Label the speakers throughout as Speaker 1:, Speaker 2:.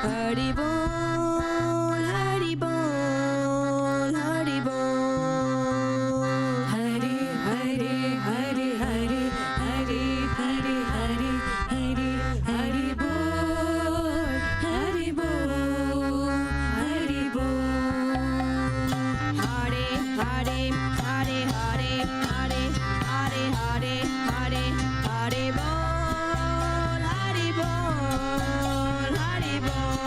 Speaker 1: Hari Bol, Hari Bol, Hari Bol. Hari Hari Hari Hari Hari Hari Hari Hari Hari Bol, Hari Bol, Hari Bol. Hare Hare Hare Hare Hare Hare Hare Hare Hare Bol, Hari Bol, Hari Bol.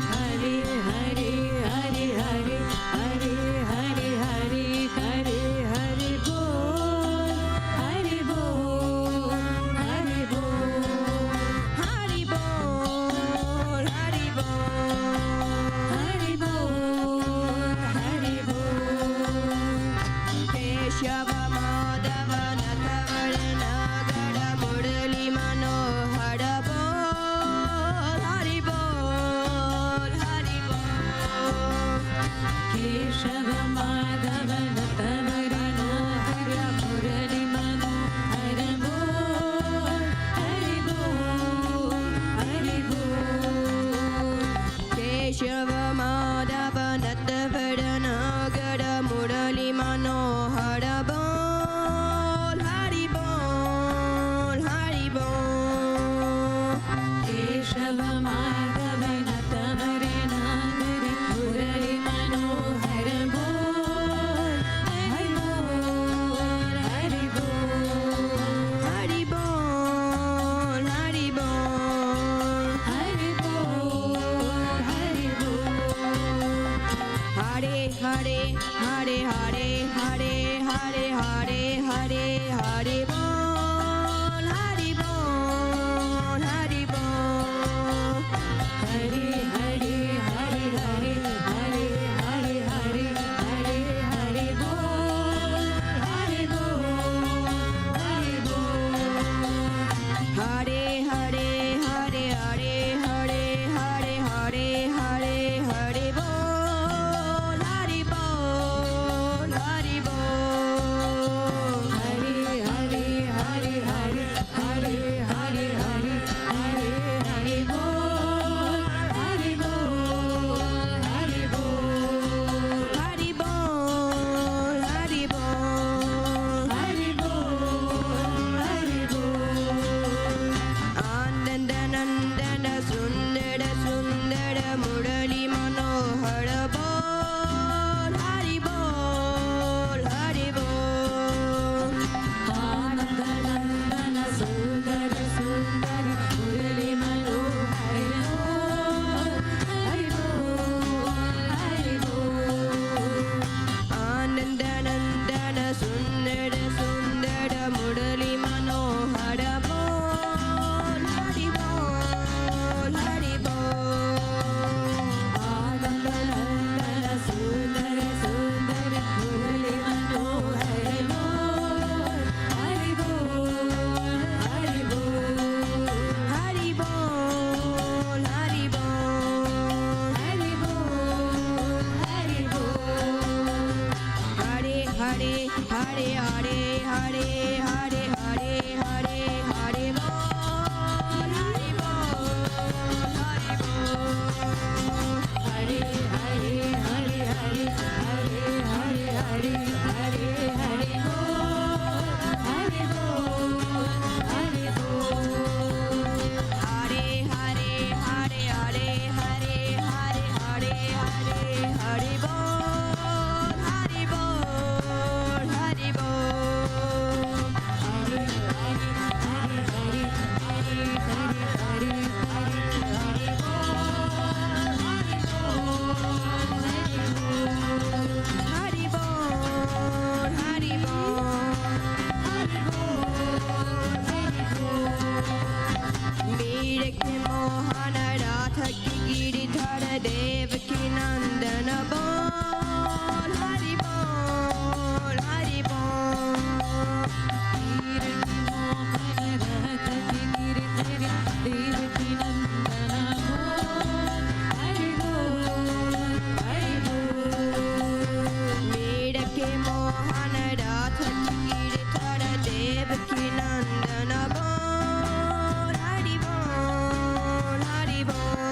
Speaker 1: Hare Hare Hare Hare Hare Hare Hare Hare Hare Bol, Hari Bol, Hari Bol. Hari Bol, Hari Bol, Hari Bol, Hari Bol. Keshava Madhava Nathavarna Gada Murali Manohara Bol, Hari Bol, Hari Bol. Keshava Madhava Nathavarna Gada Murali Manohara Bol, Hari Bol, Hari Bol. Keshava Madhava Nathavarna Gada Murali Manohara Bol, Hari Bol, Hari Bol. Keshava Madhava Nathavarna Gada Murali Manohara Bol, Hari Bol, Hari Bol. Hari Bol, Hari Bol, Hari Bol, Hari Bol. Hare Hare Hare Hare Hare Hare Hare Hare Hare Bol, Hari Bol, Hari Bol. Hare Hare Hare Hare Hare Hare Hare Hare Hare Bol, Hari Bol, Hari Bol. Hare Hare Hare Hare Hare Hare Hare Hare Hare Bol, Hari Bol, Hari Bol. Hare Hare Hare Hare Hare Hare Hare Hare Hare Bol, Hari Bol, Hari Bol. Hari Bol, Hari Bol, Hari Bol, Hari Bol. Ananda Nandana Sundara Sundara Murali Manohara Bol, Hari Bol, Hari Bol. Ananda Nandana Sundara Sundara Murali Manohara Bol, Hari Bol, Hari Bol. Ananda Nandana Sundara Sundara Murali Manohara Bol, Hari Bol, Hari Bol. Ananda Nandana Sundara Sundara Murali Manohara Bol, Hari Bol, Hari Bol. Hari Bol, Hari Bol, Hari Bol, Hari Bol. Hare Hare Hare Hare Hare Hare Hare Hare Hare Bol, Hari Bol, Hari Bol. Hare Hare Hare Hare Hare Hare Hare Hare Hare Bol, Hari Bol, Hari Bol. Hare Hare Hare Hare Hare Hare Hare Hare Hare Bol, Hari Bol, Hari Bol. Hare Hare Hare Hare Hare Hare Hare Hare Hare Bol, Hari Bol, Hari Bol. Hari Bol, Hari Bol, Hari Bol, Hari Bol. Meere ke Mohan Rath ki Giridhara Dev ki Nandana Bol, Hari Bol, Hari Bol. Meere ke Mohan Rath ki Giridhara Dev ki Nandana Bol, Hari Bol, Hari Bol. Meere ke Mohan Rath ki Giridhara Dev ki Nandana Bol, Hari Bol, Hari Bol.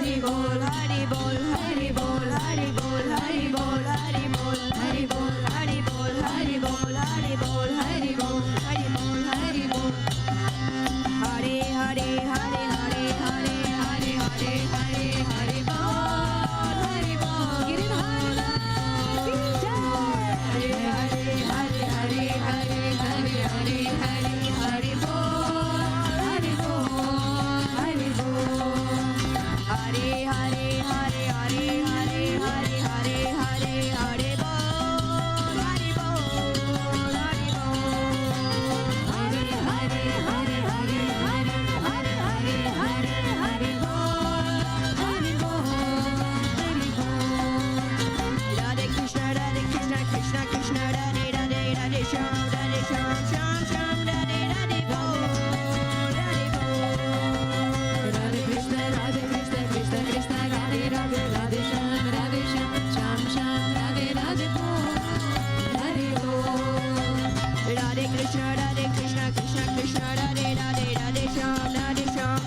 Speaker 1: Hari Bol, Hari Bol, Hari Bol, Hari Bol, Hari Bol, Hari Bol, Hari Bol, Hari Bol, Hari Bol, Hari Bol, Hari Bol, Hari Bol, Hari Bol. Hare Hare Hare Hare Hare Hare Hare Hare Hare Bol, Hari Bol, Giridhari ki jai. Hare Hare Hare Hare Hare Hare Hare Hare Hare Bol, Hari Bol, Hari Bol. Hare Hare Hare Hare Hare Hare Hare Hare Hare Bol, Hari Bol, Hari Bol. Hare Hare Hare Hare Hare Hare Hare Hare Hare Bol, Hari Bol, Hari Bol. Radhe Krishna Krishna Krishna Radhe Radhe Radhe Shyam Shyam Shyam Radhe Radhe Bol, Radhe Bol. Radhe Krishna Krishna Krishna Radhe Radhe Radhe Shyam Shyam Shyam Radhe Radhe Bol, Hari Bol. Radhe Krishna Krishna Krishna Radhe Radhe Radhe Shyam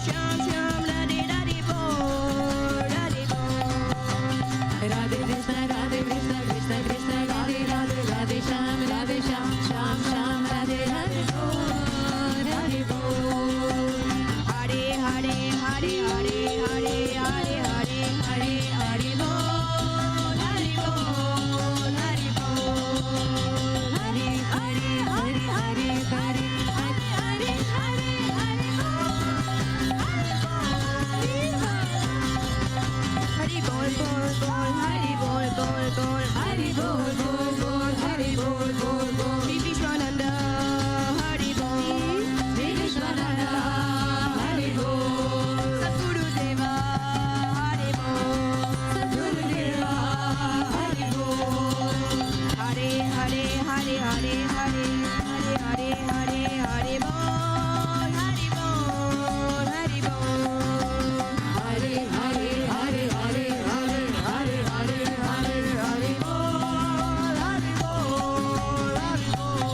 Speaker 1: Shyam Shyam Radhe Radhe Bol, Radhe Bol. Radhe Krishna Krishna Krishna Radhe Radhe Radhe Shyam Shyam Shyam Radhe Radhe Bol, Radhe Bol. Hare Hare Hare Hare Hare Hare Hare Hare Hare Bol, Hari Bol, Hari Bol. Hare Hare Hare Hare Hare Hare Hare Hare Hare Bol, Hari Bol, Bol Bol, Hari Bol, Bol Bol, Hari Bol, Bol Bol, Hari Bol, Bol Bol. Shri Vishwananda, Hari Bol, Shri Vishwananda, Hari Bol. Sadguru Deva, Hari Bol, Sadguru Deva, Hari Bol. Hare Hare Hare Hare Hare Hare Hare Hare Hare Bol, Hari Bol, Hari Bol. Hare Hare Hare Hare Hare Hare Hare Hare Hare Bol, Hari Bol, Hari Bol.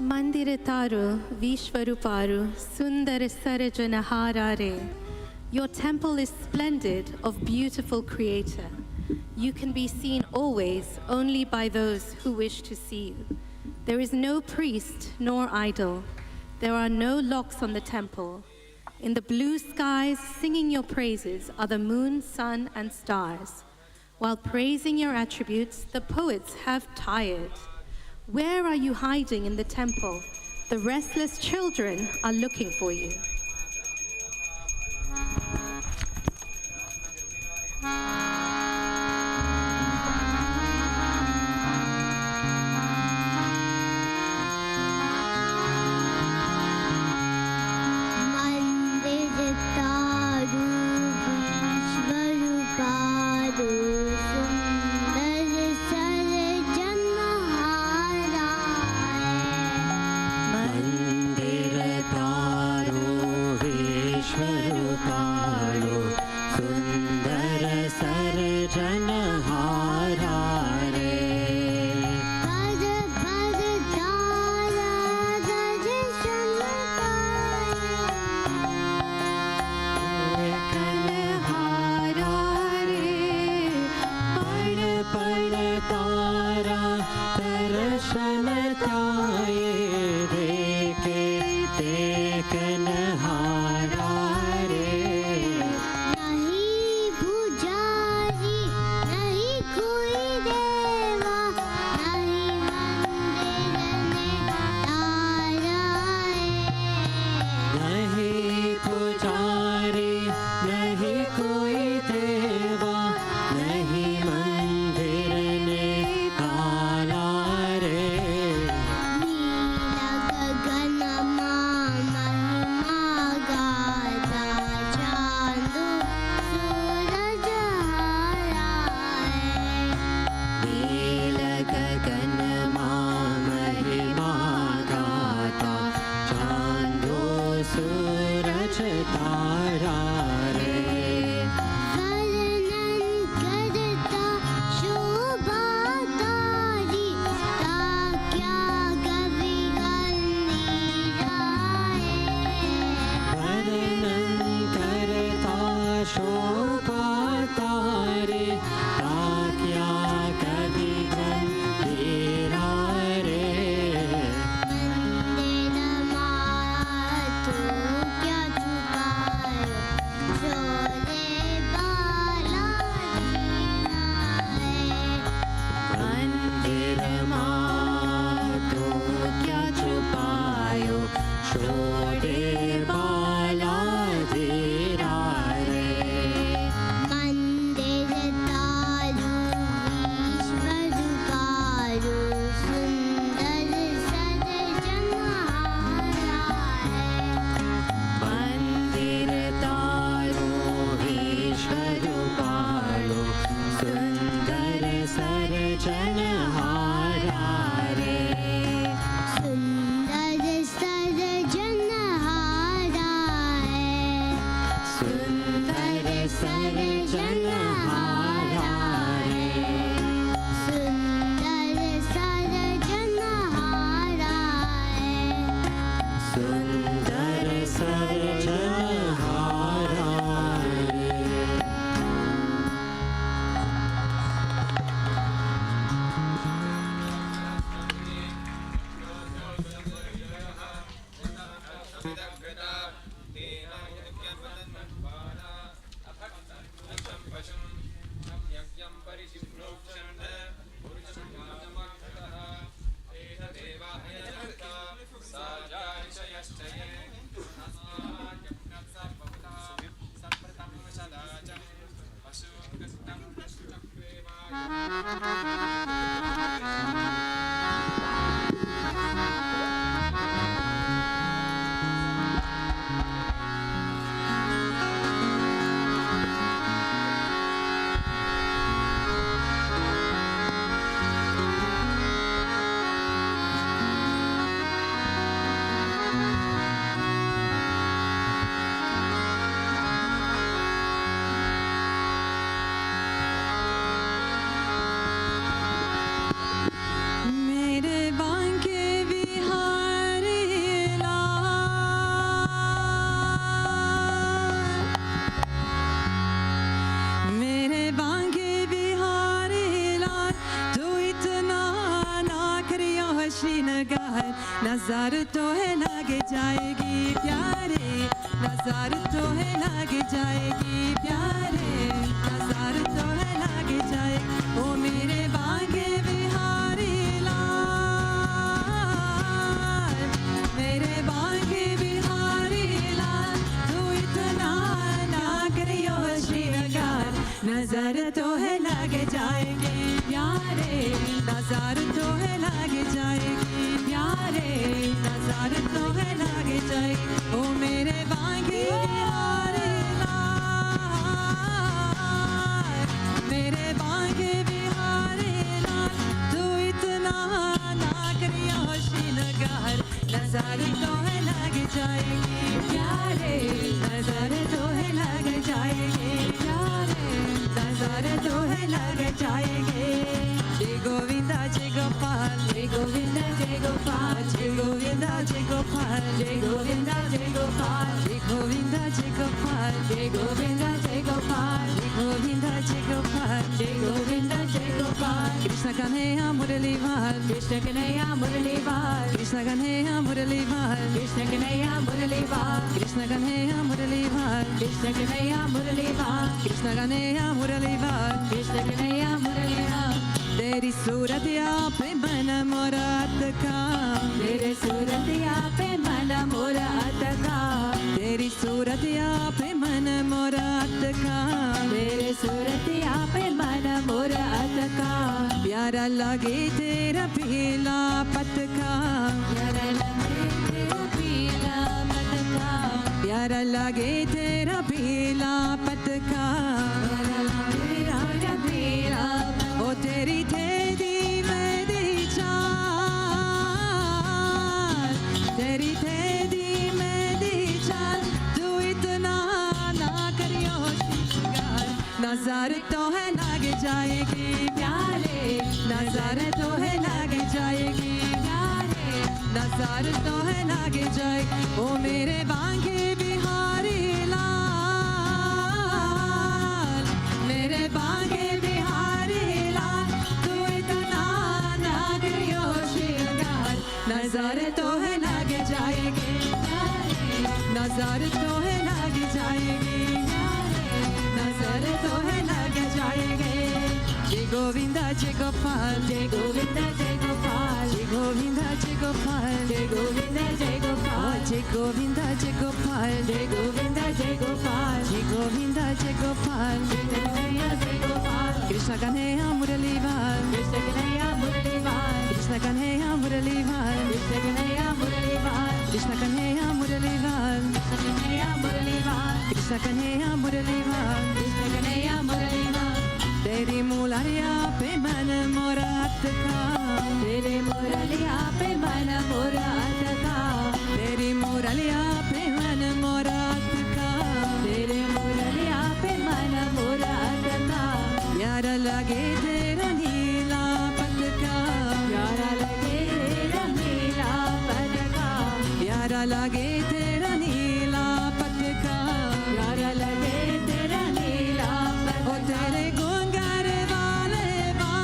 Speaker 2: Mandirataru Vishwaruparu Sundara Sarajanahārare. Your temple is splendid of beautiful Creator. You can be seen always only by those who wish to see you. There is no priest nor idol. There are no locks on the temple. In the blue skies, singing your praises are the moon, sun, and stars. While praising your attributes, the poets have tired. Where are you hiding in the temple? The restless children are looking for you.
Speaker 3: गार नजर तो है लग जाएगी प्यारे नजर तो है लग जाएगी प्यारे नजर तो है लग जाए ओ मेरे बागे बिहारी लाल मेरे बागे बिहारी लाल तू इतना ना करियो श्रीनगर नजर तो है लग जाएगी प्यारे नजर तो है लग जाएगी प्यारे नजर तो है लग जाए ओ मेरे बागे बिहारी लाल मेरे बागे बिहारी लाल तू इतना ना करियो श्रीनगर नजर तो है लग जाएगी प्यारे नजर तो है लग जाएगी प्यारे नजर तो है लग जाएगी जय गोविंदा जय गोपाल जय गोविंदा जय गोपाल जय गोविंदा जय गोपाल जय गोविंदा जय गोपाल जय गोविंदा जय गोपाल जय गोविंदा जय गोपाल जय गोविंदा जय गोपाल जय गोविंदा जय गोपाल कृष्ण कन्हैया मुरलीधर कृष्ण कन्हैया मुरलीधर कृष्ण कन्हैया मुरलीधर कृष्ण कन्हैया मुरलीधर कृष्ण कन्हैया मुरलीधर कृष्ण कन्हैया मुरलीधर कृष्ण कन्हैया मुरलीधर कृष्ण कन्हैया मुरलीधर तेरी सूरत यहाँ पे मन मुराद का तेरे सूरत यहाँ पे मन मुराद का तेरी सूरत यहाँ पे मन मुराद का तेरे सूरत यहाँ पे मन मुराद का प्यारा लगे तेरा पीला पतका प्यारा लगे तेरा पीला पतका प्यारा लगे तेरा पीला पतका प्यारा लगे तेरा पीला ओ तेरी तेरी मेरी चाल तेरी तेरी मेरी चाल तू इतना ना करियो श्रीनगर नजर तो है लग जाएगी प्यारे नजर तो है लग जाएगी प्यारे नजर तो है लग जाए ओ मेरे बागे बिहारी लाल मेरे बागे बिहारी लाल तू इतना ना करियो श्रीनगर नजर तो है लग जाएगी नजर तो है लग जाएगी नजर तो है लग जाएगी जय गोविंदा जय गोपाल जय गोविंदा जय गोपाल जय गोविंदा जय गोपाल जय गोविंदा जय गोपाल जय गोविंदा जय गोपाल जय गोविंदा जय गोपाल जय गोविंदा जय गोपाल जय कन्हैया जय गोपाल कृष्ण कन्हैया मुरलीधर कृष्ण कन्हैया मुरलीधर कृष्ण कन्हैया मुरलीधर कृष्ण कन्हैया मुरलीधर कृष्ण कन्हैया मुरलीधर कृष्ण कन्हैया मुरलीधर कृष्ण कन्हैया मुरलीधर कृष्ण कन्हैया मुरलीधर तेरी मुरलिया पे मन मुराद का तेरे मुरलिया पे मन मुराद का तेरी मुरलिया पे मन मुराद का तेरे मुरलिया पे मन मुराद का प्यारा लगे तेरा नीला पतका प्यारा लगे तेरा नीला पतका प्यारा लगे तेरा नीला पतका प्यारा लगे तेरा नीला पतका ओ तेरे गुंगार वाले बाल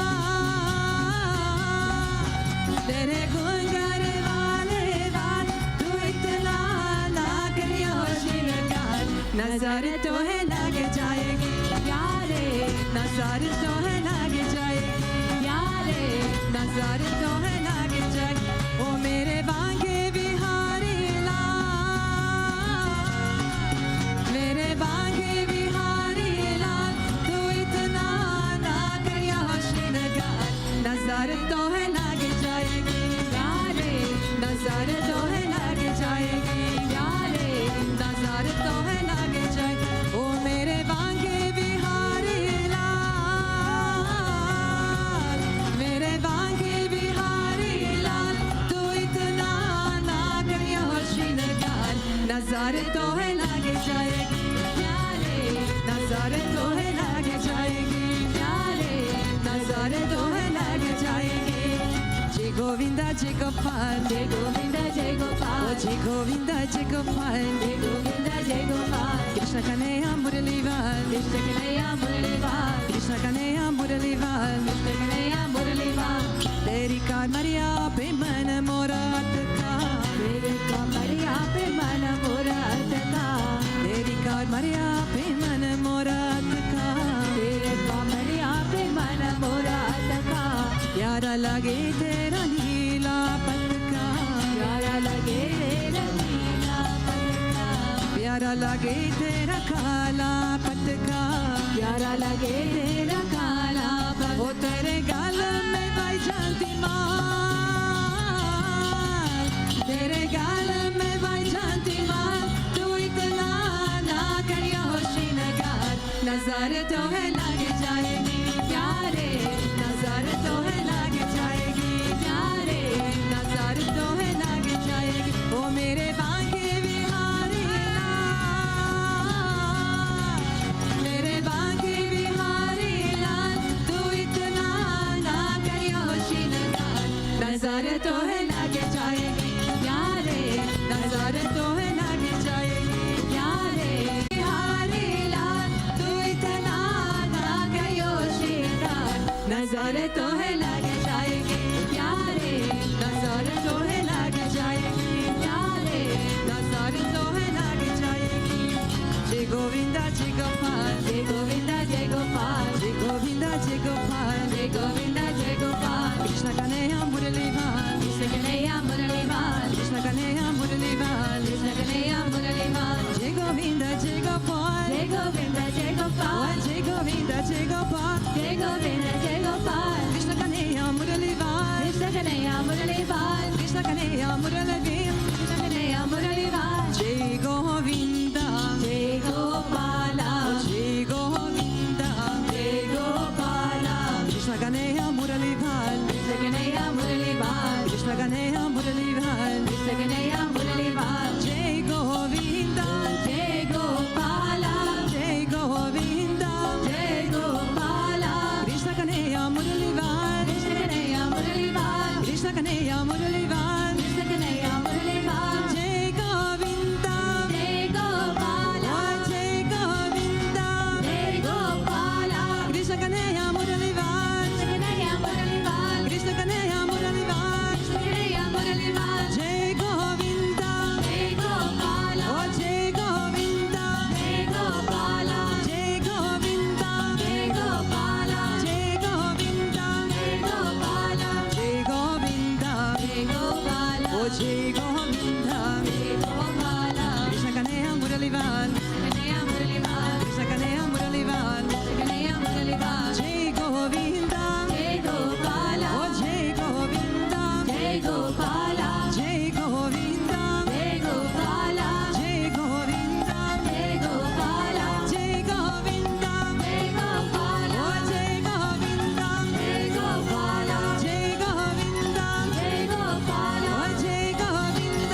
Speaker 3: तेरे गुंगार वाले बाल तू इतना ना करियो श्रीनगर नजर तो है लग जाएगी प्यारे नजर तो है लग जाएगी प्यारे नजर तो है लग जाएगी ओ मेरे बागे बिहारी लाल मेरे बागे बिहारी लाल तू इतना ना करियो श्रीनगर नजर तो है लग जाएगी प्यारे नजर तो है लग जाएगी प्यारे नजर तो है लग जाएगी ओ मेरे बागे बिहारी लाल मेरे बागे बिहारी लाल तू इतना ना करियो श्रीनगर नजर तो है लग जाएगी प्यारे नजर तो है लग जाएगी प्यारे नजर तो है लग जाएगी जय गोविंदा जय गोपाल जय गोविंदा जय गोपाल जय गोविंदा जय गोपाल जय गोविंदा जय गोपाल कृष्ण कन्हैया मुरलीधर कृष्ण कन्हैया मुरलीधर कृष्ण कन्हैया मुरलीधर कृष्ण कन्हैया मुरलीधर तेरी कामरिया पे मन मोरा अटका
Speaker 1: तेरे कमरिया पे मन मोरा अटका
Speaker 3: तेरी कामरिया पे मन मोरा अटका
Speaker 1: तेरे कमरिया पे मन मोरा अटका
Speaker 3: प्यारा लगे तेरा नीला पटका
Speaker 1: प्यारा लगे तेरा नीला पटका
Speaker 3: प्यारा लगे तेरा काला पटका
Speaker 1: प्यारा लगे तेरा काला
Speaker 3: वो तेरे गाल में भाई जानती माल तेरे गाल में भाई जानती माल तू इतना ना करिया होशी नगार नजर तो है लग जाएगी प्यारे नजर तो है लग जाएगी प्यारे नजर तो है लग जाएगी ओ मेरे बांके बिहारी लाल मेरे बांके बिहारी लाल तू इतना ना करिया होशी नगार नजर तो है लग जाएगी प्यारे नजर तो है लग जाएगी प्यारे बिहारी लाल तू इतना ना करियो शिकार नजर तो है लग जाएगी प्यारे नजर तो है लग जाएगी प्यारे नजर तो है लग जाएगी जय गोविंदा जय गोपाल
Speaker 1: जय गोविंदा जय गोपाल
Speaker 3: जय गोविंदा जय गोपाल
Speaker 1: जय गोविंदा जय गोपाल
Speaker 3: कृष्ण कन्हैया मुरली भाल
Speaker 1: कृष्ण कन्हैया मुरली भाल
Speaker 3: कृष्ण कन्हैया मुरली भाल
Speaker 1: कृष्ण कन्हैया मुरली भाल
Speaker 3: जय गोविंदा जय गोपाल
Speaker 1: जय गोविंदा जय गोपाल
Speaker 3: जय गोविंदा जय गोपाल
Speaker 1: जय गोविंदा जय गोपाल
Speaker 3: कृष्ण कन्हैया मुरली भाल
Speaker 1: कृष्ण कन्हैया मुरली भाल
Speaker 3: कृष्ण कन्हैया मुरली
Speaker 1: कृष्ण कन्हैया मुरली भाल
Speaker 3: जय गोविंदा
Speaker 1: जय गोपाला
Speaker 3: जय गोविंदा
Speaker 1: जय गोपाला
Speaker 3: कृष्ण कन्हैया मुरली भाल
Speaker 1: कृष्ण कन्हैया मुरली भाल
Speaker 3: कृष्ण कन्हैया मुरली भाल
Speaker 1: कृष्ण कन्हैया मुरली भाल
Speaker 3: जय गोविंदा
Speaker 1: जय गोपाला
Speaker 3: जय गोविंदा
Speaker 1: जय गोपाला
Speaker 3: कृष्ण कन्हैया मुरली भाल
Speaker 1: कृष्ण कन्हैया मुरली भाल
Speaker 3: कृष्ण कन्हैया मुरली भाल
Speaker 1: कृष्ण कन्हैया मुरली भाल
Speaker 3: जय गोविंदा
Speaker 1: जय गोपाला
Speaker 3: जय गोविंदा
Speaker 1: जय गोपाला
Speaker 3: कृष्ण कन्हैया मुरली भाल
Speaker 1: कृष्ण कन्हैया मुरली भाल
Speaker 3: कृष्ण कन्हैया मुरली भाल
Speaker 1: कृष्ण कन्हैया मुरली भाल
Speaker 3: जय गोविंदा
Speaker 1: जय गोपाला
Speaker 3: जय गोविंदा
Speaker 1: जय गोपाला
Speaker 3: जय गोविंदा
Speaker 1: जय गोपाला
Speaker 3: जय गोविंदा
Speaker 1: जय गोपाला
Speaker 3: जय गोविंदा
Speaker 1: जय गोपाला
Speaker 3: जय गोविंदा
Speaker 1: जय गोपाला
Speaker 3: कृष्ण कन्हैया मुरली भाल
Speaker 1: कन्हैया मुरली भाल
Speaker 3: कृष्ण कन्हैया मुरली भाल
Speaker 1: कन्हैया मुरली भाल
Speaker 3: जय गोविंदा
Speaker 1: जय गोपाला
Speaker 3: जय गोविंदा
Speaker 1: जय गोपाला
Speaker 3: जय गोविंदा
Speaker 1: जय गोपाला
Speaker 3: जय गोविंदा
Speaker 1: जय गोपाला
Speaker 3: जय गोविंदा
Speaker 1: जय गोपाला
Speaker 3: जय गोविंदा
Speaker 1: जय गोपाला
Speaker 3: जय गोविंदा
Speaker 1: जय गोपाला
Speaker 3: जय Govinda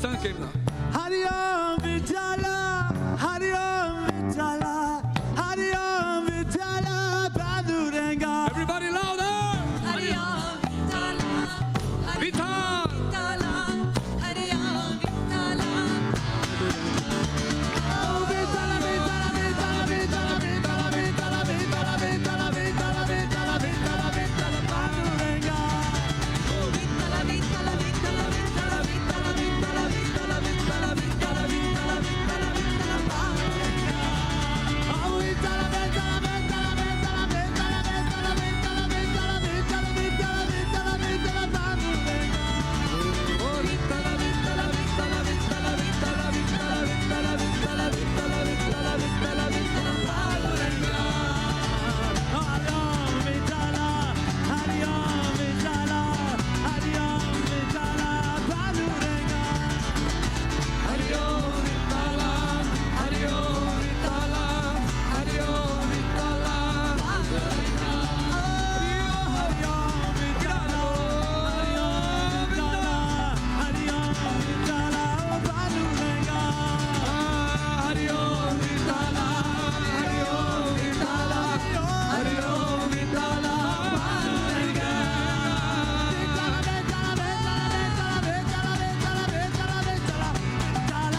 Speaker 4: stank him now.
Speaker 5: Hari Om Vitala, Hari Om Vitala, Hari Om Vitala, Panduranga.
Speaker 4: Everybody louder!
Speaker 3: Hari Om Vitala, Hari
Speaker 4: Vital!
Speaker 3: Vitala, Hari Om Vitala.
Speaker 5: Oh, Vitala, Vitala, Vitala, Vitala, Vitala, Vitala, Vitala, Vitala, Vitala, Vitala, Vitala, Vitala, Panduranga.
Speaker 3: Oh, Vitala, Vitala, Vitala, Vitala, Vitala, Vitala, Vitala, Vitala, Vitala, Vitala, Vitala, Vitala, Panduranga.
Speaker 5: Oh, Vitala, Vitala, Vitala, Vitala, Vitala, Vitala, Vitala, Vitala, Vitala, Vitala, Vitala, Vitala, Panduranga.
Speaker 4: Oh, Vitala, Vitala, Vitala, Vitala, Vitala, Vitala, Vitala, Vitala, Vitala, Vitala, Vitala, Vitala, Panduranga.
Speaker 5: Hari Om Vitala, Hari Om Vitala, Hari Om Vitala, Panduranga.
Speaker 4: Hari Om Vitala, Hari Om Vitala, Hari Om Vitala, Panduranga.
Speaker 5: Hari Om Vitala, Hari Om Vitala, Hari Om Vitala, Panduranga.
Speaker 4: Hari Om Vitala, Hari Om Vitala, Hari Om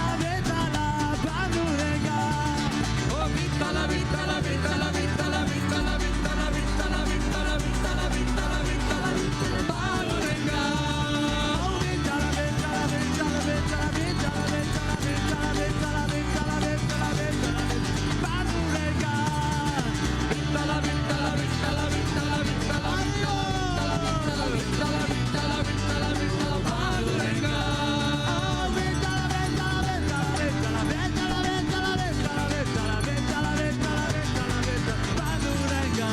Speaker 4: Vitala, Panduranga. Oh, Vitala, Vitala, Vitala, Vitala, Vitala, Vitala, Vitala, Vitala, Vitala, Vitala, Vitala, Vitala, Panduranga. Vitala, Vitala, Vitala, Vitala, Vitala, Vitala, Vitala, Vitala, Vitala, Vitala, Vitala, Panduranga.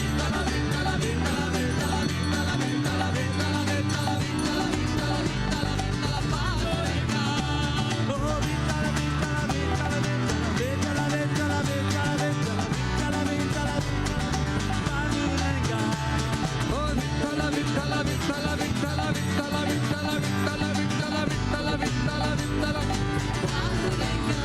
Speaker 4: Vitala, Vitala, Vitala, Vitala, Vitala, Vitala, Vitala, Vitala, Vitala, Vitala, Vitala, Vitala, Panduranga. Oh, Vitala, Vitala, Vitala, Vitala, Vitala, Vitala, Vitala, Vitala, Vitala, Vitala, Vitala, Panduranga.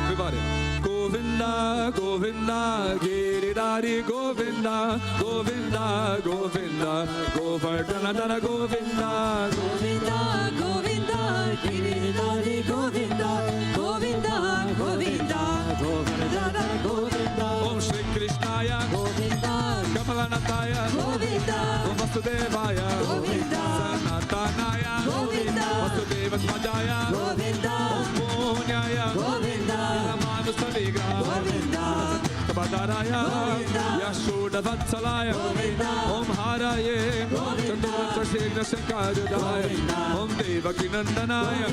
Speaker 4: Everybody. Govinda, Govinda, Giridhari, Govinda, Govinda, Govinda, Govardhanadhara, Govinda,
Speaker 3: Govinda, Govinda, Giridhari, Govinda, Govinda, Govinda, Govardhana, Govinda,
Speaker 4: Om Shri Krishnaya,
Speaker 3: Govinda,
Speaker 4: Kamalanataya,
Speaker 3: Govinda,
Speaker 4: Om Vasudevaya,
Speaker 3: Govinda,
Speaker 4: Sanatanaya,
Speaker 3: Govinda,
Speaker 4: Vasudevasmajaya,
Speaker 3: Govinda,
Speaker 4: Punyaya,
Speaker 3: Govinda,
Speaker 4: Ramanusavigra,
Speaker 3: Govinda,
Speaker 4: Kabadaraya,
Speaker 3: Govinda,
Speaker 4: Yashoda Vatsalaya,
Speaker 3: Govinda,
Speaker 4: Om Haraye,
Speaker 3: Govinda,
Speaker 4: Chaturvata Shankara, Om Devaki Nandanaya,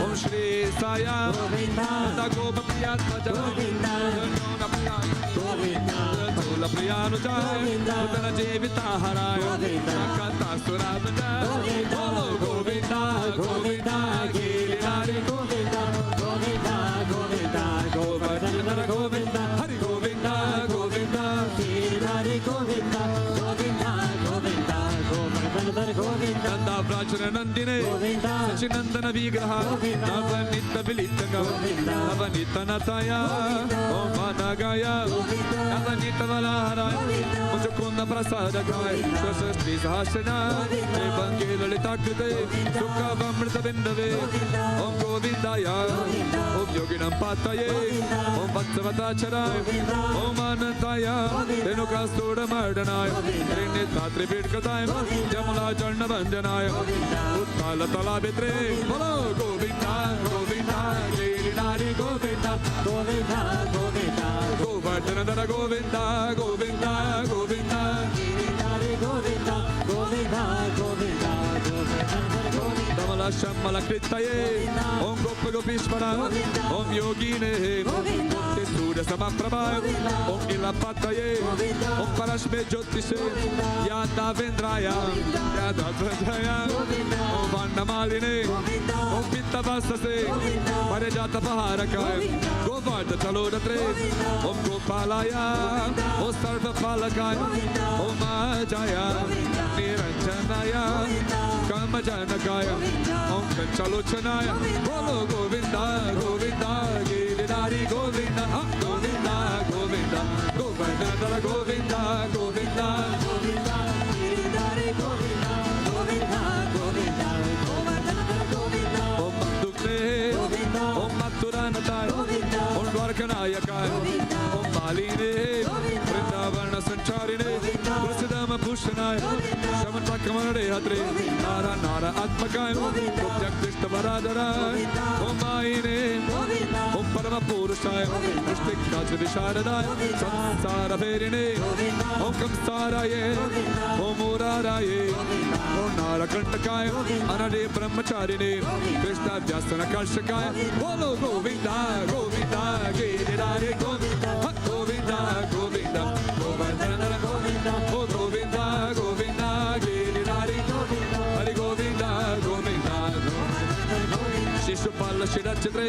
Speaker 4: Om Shri Saya,
Speaker 3: Govinda,
Speaker 4: Dagopa Priyatmaja,
Speaker 3: Govinda,
Speaker 4: Nona Priyatmaja,
Speaker 3: Govinda,
Speaker 4: Tula Priyanujaya,
Speaker 3: Govinda,
Speaker 4: Utana Jevita Haraya,
Speaker 3: Govinda,
Speaker 4: Sakata Surabhaja,
Speaker 3: Govinda,
Speaker 4: Bolo Govinda, Govinda, Giridhari,
Speaker 3: Govinda, Govinda, Govinda, Govardhana, Govinda,
Speaker 4: Hari Govinda, Govinda,
Speaker 3: Giridhari, Govinda, Govinda, Govinda, Govardhana, Govinda,
Speaker 4: Nanda Vrajana Nandine,
Speaker 3: Govinda,
Speaker 4: Sachinandana Vigraha,
Speaker 3: Govinda,
Speaker 4: Navanita Vilitanga,
Speaker 3: Govinda,
Speaker 4: Navanita Nataya, Om Vanagaya,
Speaker 3: Govinda,
Speaker 4: Navanita Valahara,
Speaker 3: Govinda,
Speaker 4: Muchakunda Prasada Gai, Swasasti Sahasana, Evangela Litakrite, Sukha Vamrita Vindave, Om Govindaya, Om Yoginam Pataye, Om Vatsavatachara, Om Anantaya, Renukastura Mardanaya, Trinita Tripidkataya, Jamala Jarna Vanjanaya, Uttala Talabitre, Bolo Govinda, Govinda, Giridhari Govinda,
Speaker 3: Govinda, Govinda,
Speaker 4: Govardhanadhara Govinda, Govinda, Govinda,
Speaker 3: Giridhari, Govinda, Govinda, Govinda, Govardhana, Govinda,
Speaker 4: Damala Shamala Kritaye, Om Gopa Gopishvara, Om Yogine,
Speaker 3: Govinda,
Speaker 4: Surya Samaprabhaya, Om Ilapataye, Om Parashme Jyotise, Yada Vendraya, Yada Vendraya, Om Vandamaline, Om Pitta Vasase, Parejata Paharakaya, Govardha Chalodatre, Om Gopalaya, Om Sarva Palakaya, Om Ajaya, Niranjanaya, Kamajanakaya, Om Kanchalochanaya, Bolo Govinda, Govinda, Giridhari Govinda, Govinda, Govinda, Govinda, Govinda, Govinda, Govinda, Giridhari Govinda, Govinda, Govinda, Govinda, Om Dukne, Om Maturanataya, Om Dwarkanayakaya, Om Maline, Vrindavana Sancharine, Prasidama Bhushanaya, Shamanta Kamarade Hatre, Nara Nara Atmakaya, Om Jaktishta Varadara, Om Maine, Om Parama Purushaya, Prishtikta Visharadaya, Sansara Verine, Om Kamsaraye, Om Uraraye, Om Nara Kantakaya, Anade Brahmacharine, Krishna Vyasana Karshakaya, Bolo Govinda, Govinda, Giridhari Govinda, Govinda, Govinda, Govinda, Govinda, Oh Govinda, Govinda, Giridhari Govinda, Hari Govinda, Govinda, Shishupala Shirachatre,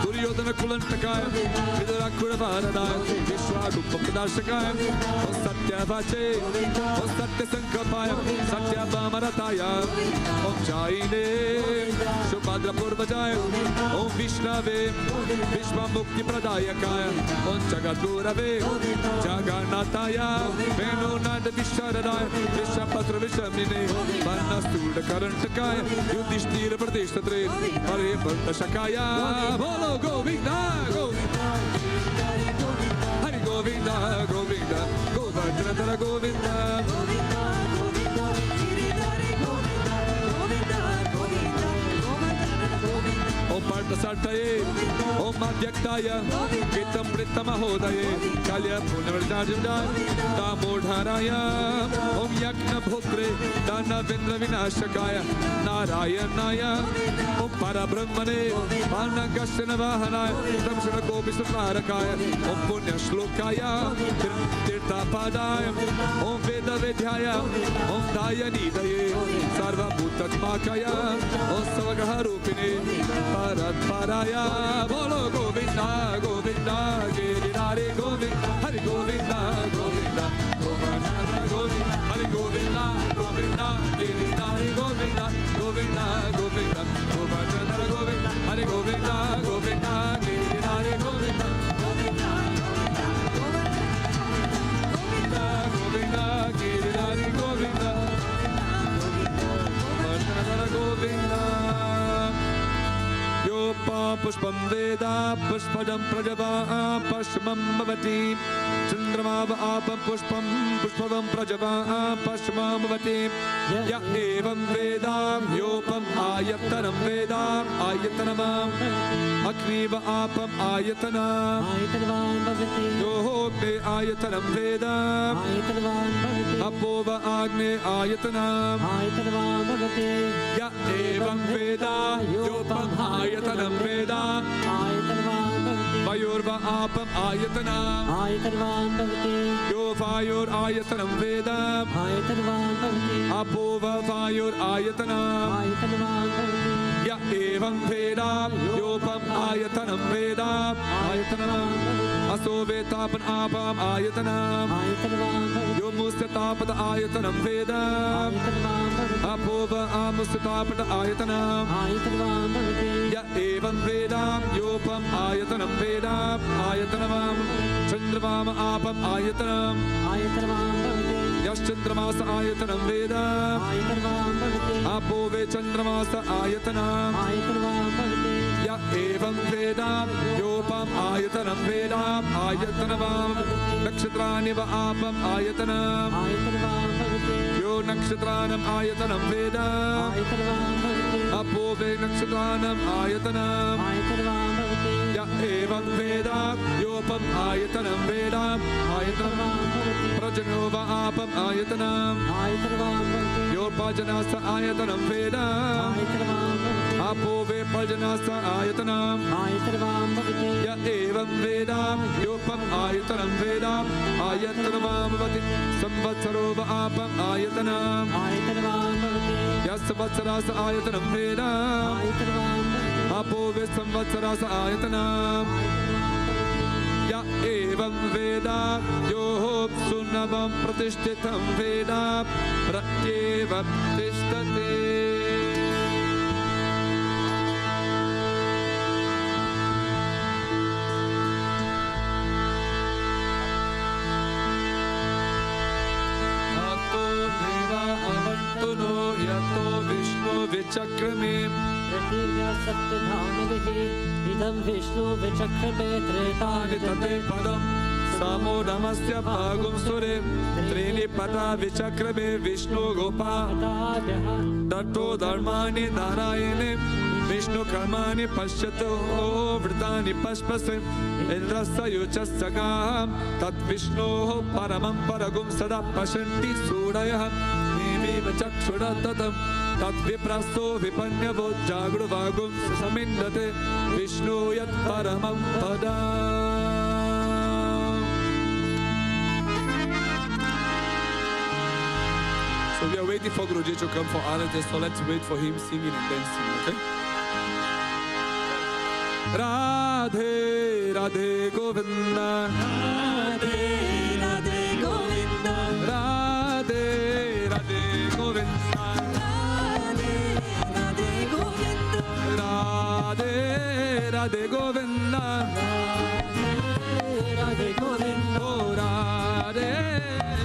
Speaker 4: Duryodhana Kulantakaya, Vidrakura Varadaya, Vishwarupa Pradashakaya, O Satya Vache, O Satya Sankapaya, Satya Bhamarataya, Om Jaine, Shubhadra Purvajaya, Om Vishnave, Vishwa Mukti Pradayakaya, Om Jagadurave, Jagannataya, Venonad Visharadaya, Vishapatra Vishamine, Varnastuda Karantakaya, Yudhishthira Pradeshtatre, Hare Shakaya, Bolo Govinda, Govinda, Hari Govinda, Govinda, Govardhana Govinda, Govinda, Govinda, Giridhari Govinda, Govinda, Govinda, Govardhana Govinda, Om Parta Sartaye, Om Madhyaktaya, Kitam Pritta Mahodaye, Kalya Punarjajandaya, Damodharaya, Om Yakna Bhutre, Dana Vindra Vinashakaya, Narayanaya, Om Parabrahmane, Anagashana Vahanaya, Damshana Gopi Sutarakaya, Om Punya Shlokaya, Tirtha Padaya, Om Veda Vedhyaya, Om Dayanitaye, Sarva Bhutatmakaya, Om Savagaharupine, Parat Paraya, Bolo Govinda, Govinda, Giridhari Govinda, Hari Govinda, Govinda, Govinda, Govinda, Hari Govinda, Govinda, Giridhari Govinda, Govinda, Govinda, Govinda, Govinda, Hari Govinda, Govinda, Giridhari Govinda, Govinda, Govinda, Govinda, Giridhari Govinda, Govinda, Govinda. Yopa Pushpam Veda Pushpadam Prajava Pashmam Bhavati Chandrama Apam Pushpam Pushpavam Prajava Pashmam Bhavati Ya Evam Veda Yopam Ayatanam Veda Ayatanam Akniva Apam Ayatanam Yohope Ayatanam Veda Apova Agne Ayatanam Ya Evam Veda Yopam Ayatanam Veda Vayorva Apam Ayatanam Yo Vayor Ayatanam Veda Apova Vayor Ayatanam Ya Evam Veda Yopam Ayatanam Veda Ayatanam Aso Vetapan Apam Ayatanam Yo Mustatapada Ayatanam Veda Apova Amustatapada Ayatanam Ya Evam Veda Yopam Ayatanam Veda Ayatanam Chandravama Apam Ayatanam Yaschandramasa Ayatanam Veda Apove Chandramasa Ayatanam Ya Evam Veda Yopam Ayatanam Veda Ayatanam Nakshatrani Va Apam Ayatanam Yo Nakshitranam Ayatanam Veda Apove Nakshitranam Ayatanam Ya Evam Veda Yopam Ayatanam Veda Ayatanam Prajanova Apam Ayatanam Yopajanasa Ayatanam Veda आपो वे पर्जनास आयतनम
Speaker 5: आयतनवाम भवति
Speaker 4: य एवं वेदाम योपम आयतनम वेदाम आयतनवाम भवति संवत्सरो व आपम आयतनम
Speaker 5: आयतनवाम भवति
Speaker 4: yes संवत्सरास आयतनम वेदाम
Speaker 5: आयतनवाम भवति
Speaker 4: आपो वे संवत्सरास आयतनम य एवं वेदा यो सुनवं प्रतिष्ठितं वेदा प्रत्येव तिष्ठति अतो देवा अवन्तु नो यतो विष्णु विचक्रमे
Speaker 5: प्रतिज्ञा सप्तधामभिः इदं विष्णु विचक्रमे त्रेतानि
Speaker 4: तते पदं समो नमस्य भागुं सुरे त्रीणि पदा विचक्रमे विष्णु गोपा
Speaker 5: ताभ्यः
Speaker 4: दट्टो धर्माणि नारायणे विष्णु कर्माणि पश्यतो वृतानि पश्पसे इन्द्रस्य युचस्य गां तद्विष्णोः परमं परगुं सदा पश्यन्ति सूरयः देवीव चक्षुरततं तद्विप्रस्तो विपन्यवो जागृवागुं समिन्दते विष्णु यत्परमं पदम् So we are waiting for Guruji to come for Arati, so let's wait for him singing and dancing, okay? Radhe, Radhe Govinda,
Speaker 3: Radhe Radhe Govinda,
Speaker 4: Radhe, Radhe Govinda,
Speaker 3: Radhe Radhe Govinda,
Speaker 4: Radhe, Radhe Govinda,
Speaker 5: Radhe Govinda
Speaker 4: oh Radhe,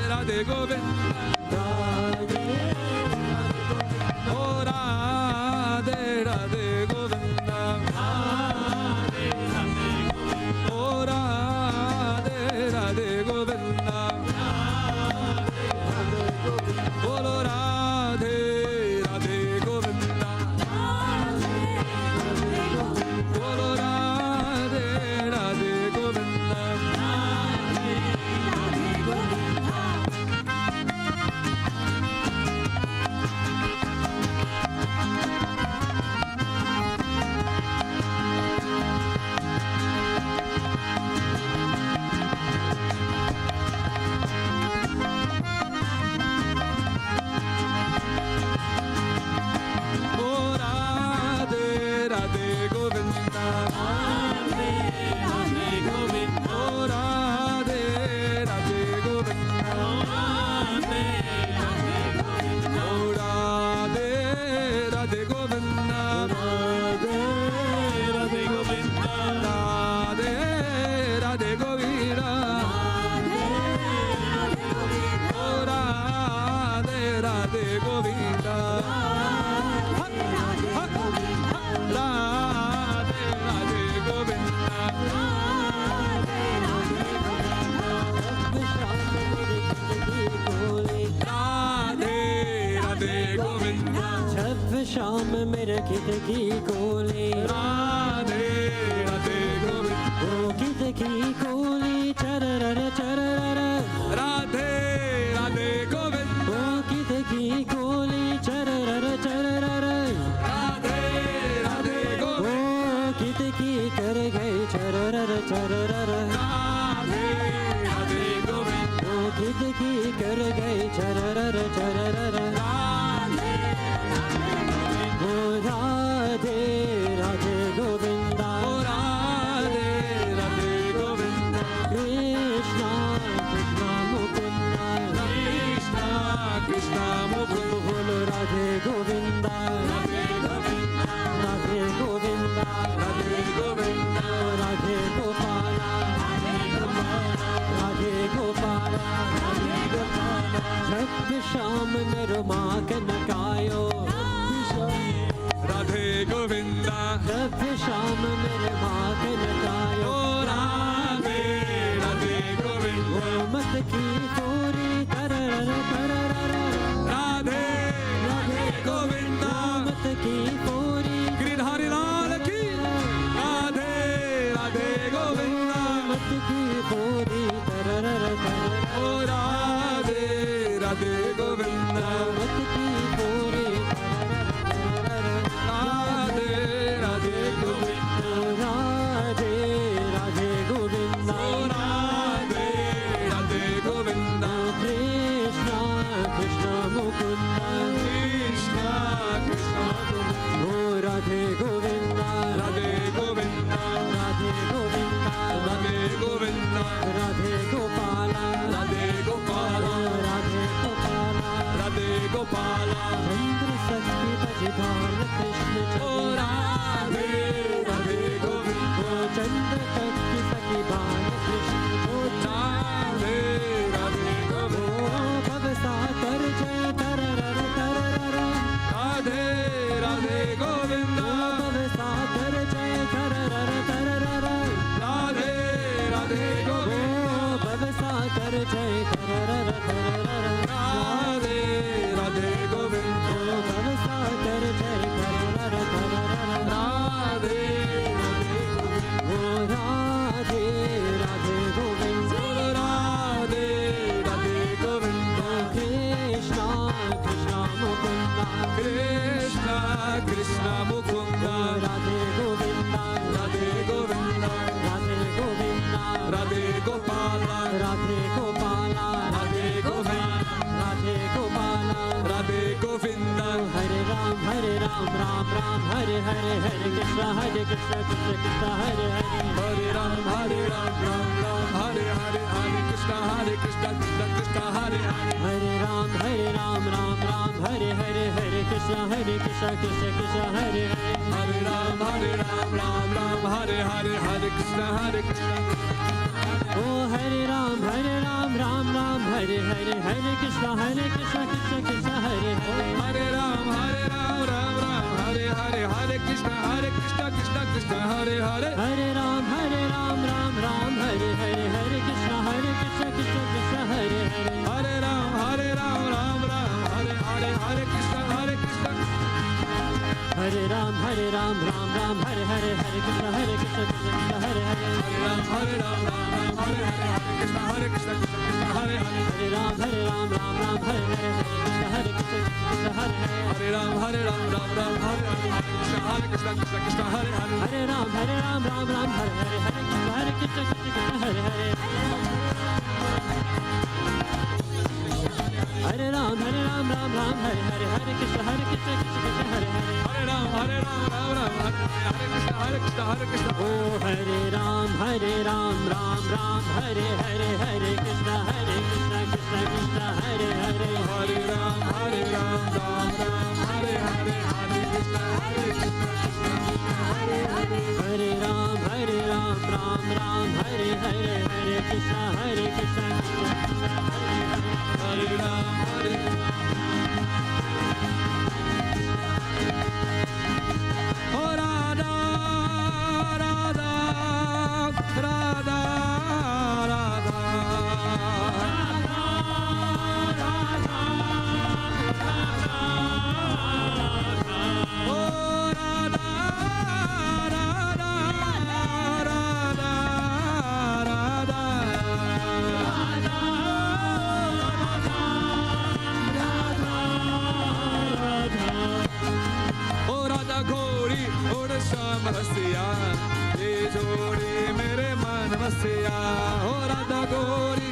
Speaker 4: Radhe Govinda. Oh Radhe Radhe Govinda, oh Radhe Radhe Govinda, bolo Radhe Radhe Govinda, bolo Radhe Radhe Govinda.
Speaker 5: शाम मेरे गीत की कोली
Speaker 4: राधे राधे गोविंद
Speaker 5: ओ गीत की कोली चरर चरर
Speaker 4: राधे राधे गोविंद
Speaker 5: ओ गीत की कोली चरर चरर
Speaker 4: राधे राधे
Speaker 5: ओ
Speaker 4: गोविंद
Speaker 5: गीत की कर गए चरर चरर
Speaker 4: राधे राधे गोविंद
Speaker 5: ओ गीत की कर गए चरर चरर ओ राधे राधे गोविंदा
Speaker 4: ओ राधे राधे गोविंद
Speaker 5: कृष्णा कृष्णा मुकुंदा
Speaker 4: कृष्णा कृष्णा मुकुंद
Speaker 5: बोलो राधे गोविंदा
Speaker 4: राधे गोविंद
Speaker 5: राधे गोविंदा
Speaker 4: राधे गोविंद
Speaker 5: राधे गोपाला राधे गोपाला जब शाम मेरो माक नकायो
Speaker 4: राधे गोविंद
Speaker 5: जब शाम मेरे माक नकायो
Speaker 4: ओ राधे राधे गोविंद
Speaker 5: ओ मत की पूरी तरर तरर
Speaker 4: राधे राधे गोविंद
Speaker 5: मत की पूरी
Speaker 4: गिरिधारी लाल की राधे राधे गोविंद
Speaker 5: मत की पूरी तरर तरर
Speaker 4: ओ राधे राधे गोविंद
Speaker 5: मत की पूरी तरर
Speaker 4: राधे Gopala,
Speaker 5: चंद्र सखी बजभान Krishna
Speaker 4: O Radhe Radhe Govinda,
Speaker 5: चंद्र सखी सखी भान कृष्ण
Speaker 4: Radhe Radhe Govinda,
Speaker 5: भव सागर जय तररर तररर
Speaker 4: Radhe Radhe Govinda,
Speaker 5: भव सागर जय तररर तररर
Speaker 4: Radhe Radhe Govinda,
Speaker 5: भव सागर जय तररर तररर
Speaker 4: Radhe Radhe Govinda,
Speaker 5: भव सागर जय तररर तररर
Speaker 4: Radhe Radhe Govinda,
Speaker 5: ओ Radhe Radhe Govind
Speaker 4: Radhe Radhe Govinda,
Speaker 5: Krishna Krishna Mukund
Speaker 4: Krishna Krishna Mukunda,
Speaker 5: Radhe Govind
Speaker 4: Radhe Govinda,
Speaker 5: Radhe Govind
Speaker 4: Radhe Gopala,
Speaker 5: Radhe Gopala
Speaker 4: Radhe Govinda,
Speaker 5: Radhe Gopala
Speaker 4: Radhe Govinda,
Speaker 5: Hare Ram Ram Ram Hare Hare Hare Krishna Krishna Krishna Hare Hare
Speaker 4: Hare Ram Ram Ram Hare Hare Hare Krishna Krishna Krishna Hare Hare,
Speaker 5: Hare Ram Ram Ram Hare Hare Hare Krishna Krishna Krishna Hare Hare
Speaker 4: Hare Ram Ram Hare Hare Hare Krishna Krishna,
Speaker 5: ओ Hare Ram Ram Hare Hare Hare Krishna Krishna Krishna Hare Hare
Speaker 4: Hare Ram Ram Hare Hare Hare Krishna Krishna Krishna Hare Hare,
Speaker 5: Hare Ram Hare Hare Hare Krishna Krishna Krishna Hare Hare
Speaker 4: Hare Ram Hare Hare Hare Krishna Krishna,
Speaker 5: हरे Ram Hare Hare Hare Krishna Krishna Hare Hare
Speaker 4: Hare Ram Hare Hare Hare Krishna Krishna Hare Hare,
Speaker 5: Hare Ram Hare Hare Hare Krishna Krishna Hare Hare
Speaker 4: Hare Ram Hare Krishna Krishna Hare Hare,
Speaker 5: Hare Ram Hare Hare Hare Krishna Krishna Hare Hare हरे Ram Hare Hare Hare Krishna Krishna Hare Hare
Speaker 4: Hare Ram Hare Krishna
Speaker 5: ओ Hare Ram Hare Hare Krishna Krishna Krishna Hare Hare
Speaker 4: Hare Ram Hare Hare Krishna Krishna
Speaker 1: Hare Hare
Speaker 5: Hare Ram Hare Hare Krishna Krishna
Speaker 4: Hare Ram Hare Oh Radha Radha Radha Radha Oh Radha Radha Radha Oh Radha Gauri Oh Sham Rasiya Ye Jodi Mere Man Vasiya Oh Radha Gauri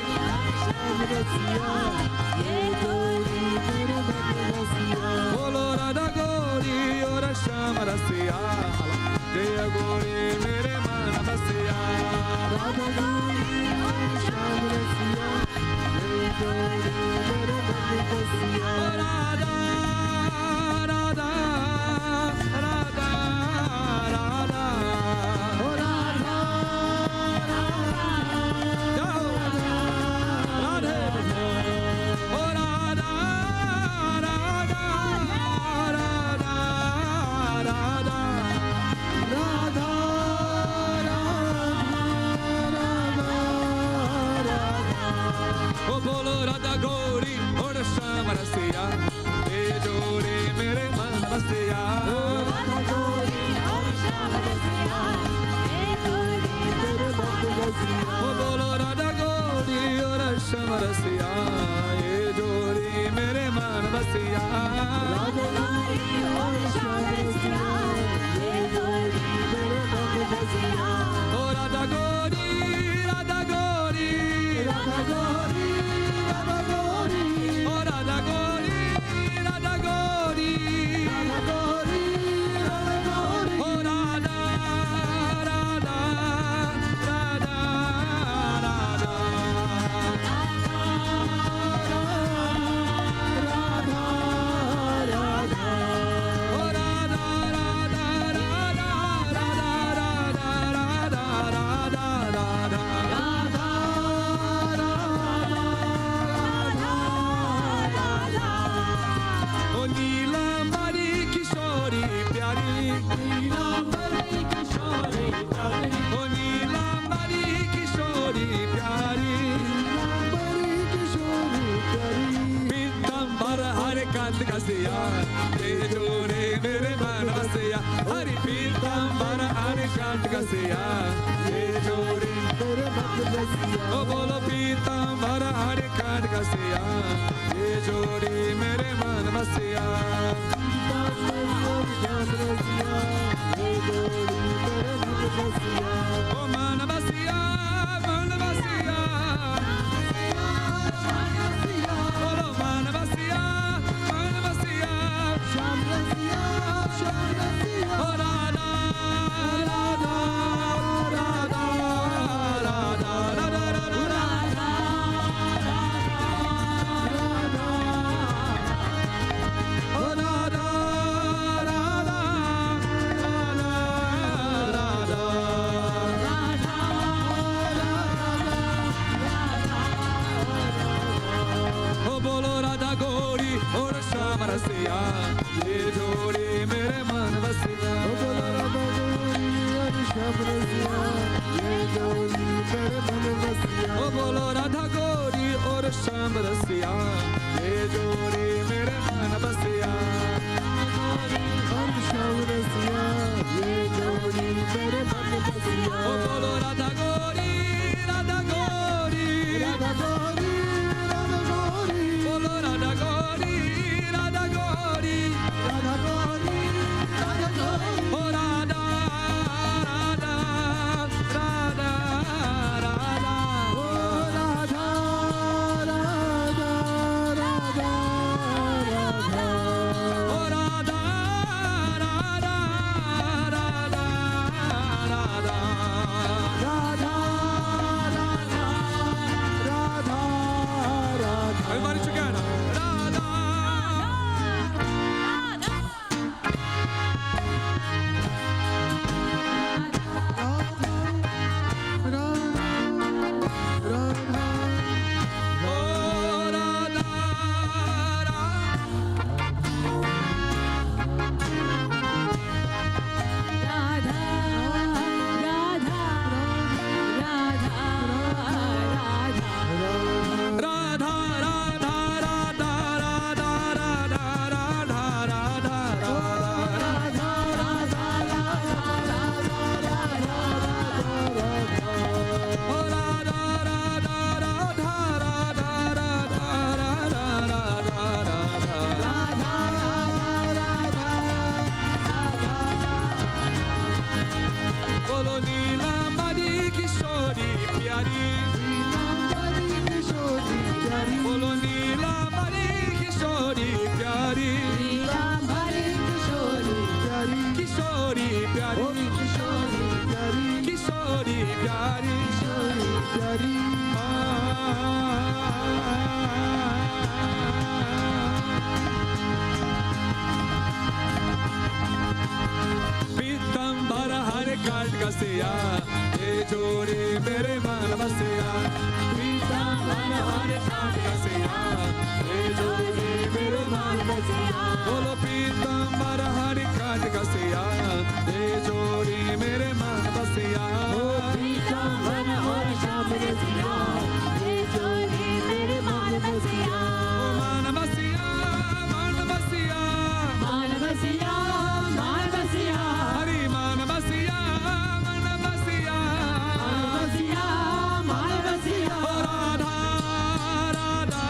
Speaker 4: Bolo Radha Gauri Oh Sham Rasiya Jaya Gauri Mere Man Vasiya Oh Radha Radha Radha Radha Oh Radha Jao Radhe Oh Radha Radha Radha Radha Oh bolo Radha Gauri Oh Sham Rasiya Ye Jodi Mere Man Vasiya Oh bolo Radha Gauri Oh Sham Rasiya Ye Jodi Mere Man Vasiya Oh Radha Gauri Radha Gauri Radha Gauri Radha Gauri Oh Radha Gauri कांट कसिया ये जोड़ी मेरे मन बसिया हरि पीतांबर हरि कांट कसिया ये जोड़ी
Speaker 5: मेरे मन बसिया
Speaker 4: ओ बोलो पीतांबर हरि कांट कसिया ये जोड़ी मेरे मन बसिया ओ मन बसिया बोलो मन बसिया ओ राधा राधा राधा राधा राधा राधा ओ राधा राधा ओ बोलो राधा गौरी और श्याम रसिया ये जोड़ी मेरे मन बसिया
Speaker 5: ओ बोलो राधा गौरी और श्याम रसिया ये जोड़ी मेरे मन बसिया
Speaker 4: ओ बोलो राधा गौरी और श्याम रसिया ये जोड़ी मेरे मन बसिया
Speaker 5: और श्याम रसिया ये जोड़ी मेरे मन बसिया
Speaker 4: ओ बोलो राधा गौरी राधा गौरी
Speaker 5: राधा गौरी राधा गौरी
Speaker 4: बोलो राधा गौरी राधा गौरी
Speaker 5: राधा गौरी राधा गौरी
Speaker 4: ओ राधा राधा राधा राधा
Speaker 5: ओ राधा राधा राधा राधा
Speaker 4: ओ Radha Radha Radha Radha
Speaker 5: Radha Radha Radha
Speaker 4: Everybody together. Radha. Oh, Radha. Radha, Radha, Radha, Radha, Radha, Radha, Radha, Oh, Radha, Radha, Radha, Radha, Radha, Radha, Bolo Neela Mari Kishori Pyari Bolo Neela Mari Kishori Pyari Kishori Pyari Kishori Pyari पीतांबर हरे काट कसिया ये जोड़ी मेरे मन बसिया पीतांबर हरे काट कसिया ये जोड़ी मेरे मन बसिया बोलो पीतांबर हरे काट कसिया ये जोड़ी मेरे मन बसिया
Speaker 1: पीतांबर और श्याम रसिया ये जोड़ी मेरे मन बसिया
Speaker 4: मन बसिया मन बसिया
Speaker 1: मान बसिया
Speaker 4: हरि मन बसिया मन बसिया
Speaker 1: मान बसिया
Speaker 4: ओ राधा राधा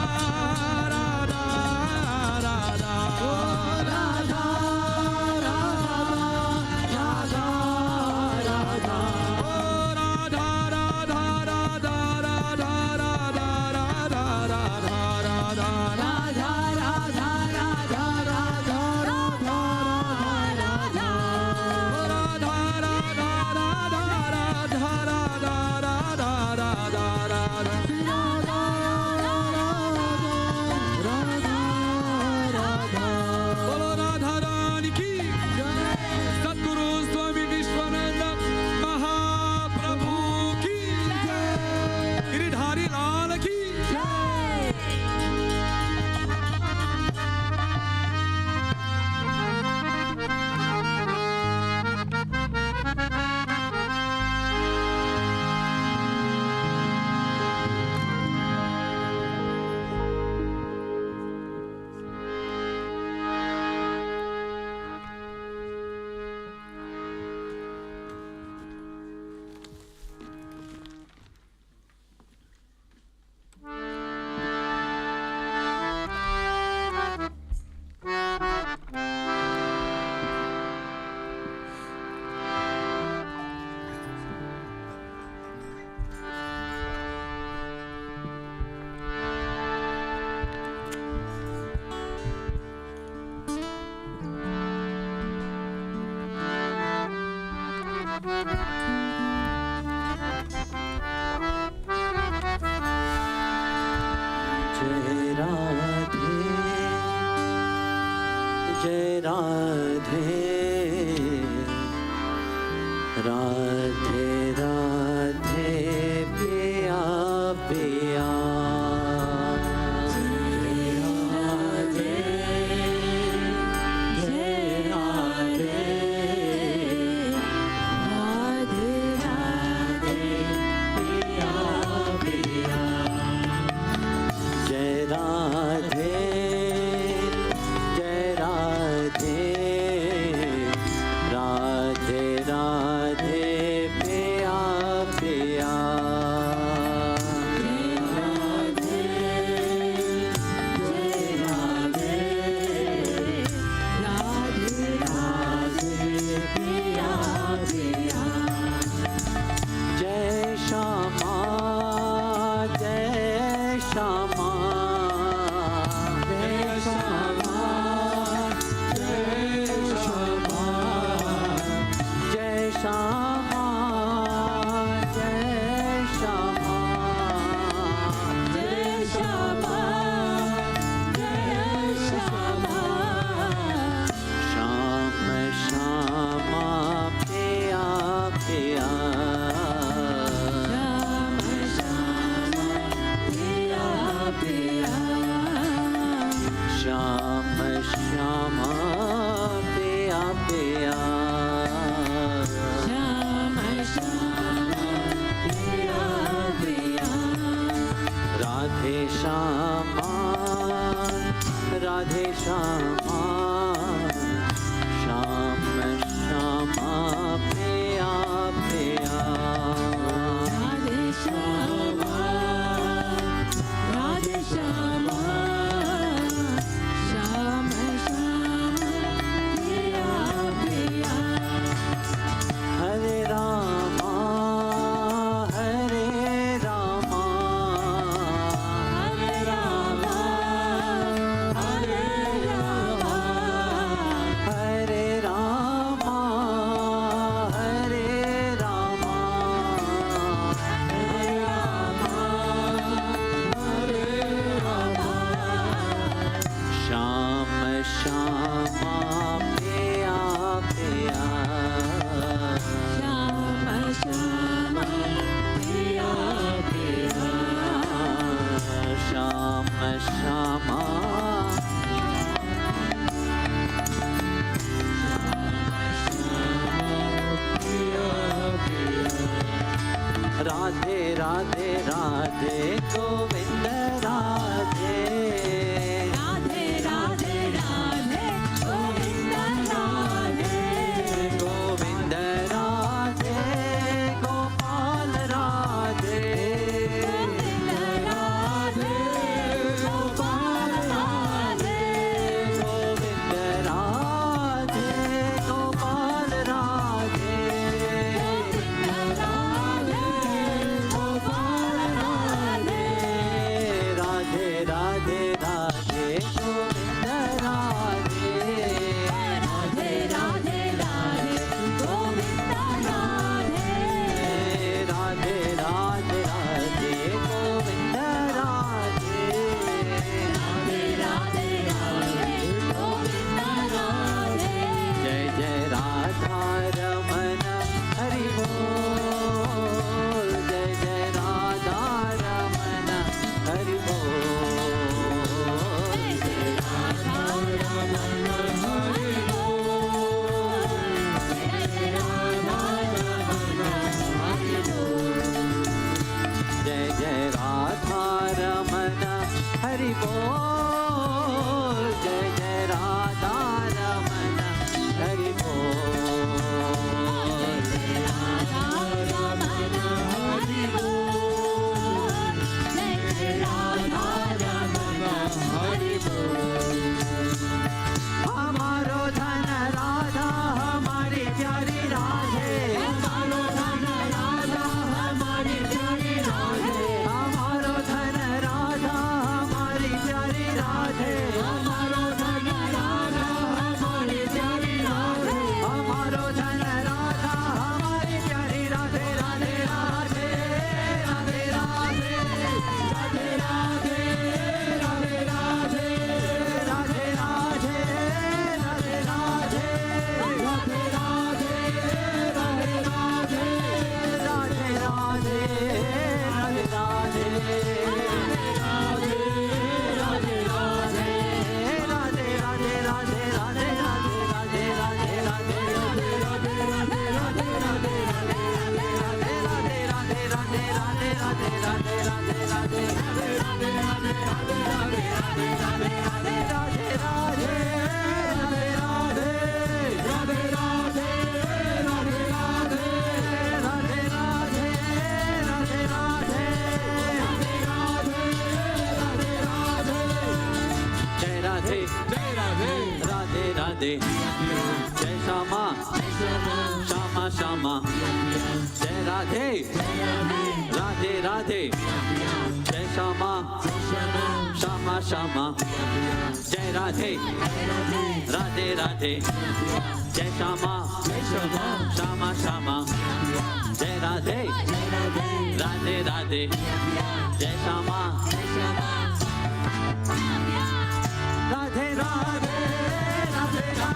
Speaker 5: राधे राधे पिया पिया
Speaker 3: Hare Rama
Speaker 4: राधे जय राधे राधे राधे जय श्यामा श्यामा श्यामा जय राधे राधे राधे जय श्यामा श्यामा श्यामा जय राधे राधे राधे जय श्यामा श्यामा श्यामा जय राधे राधे राधे जय श्यामा राधे राधे राधे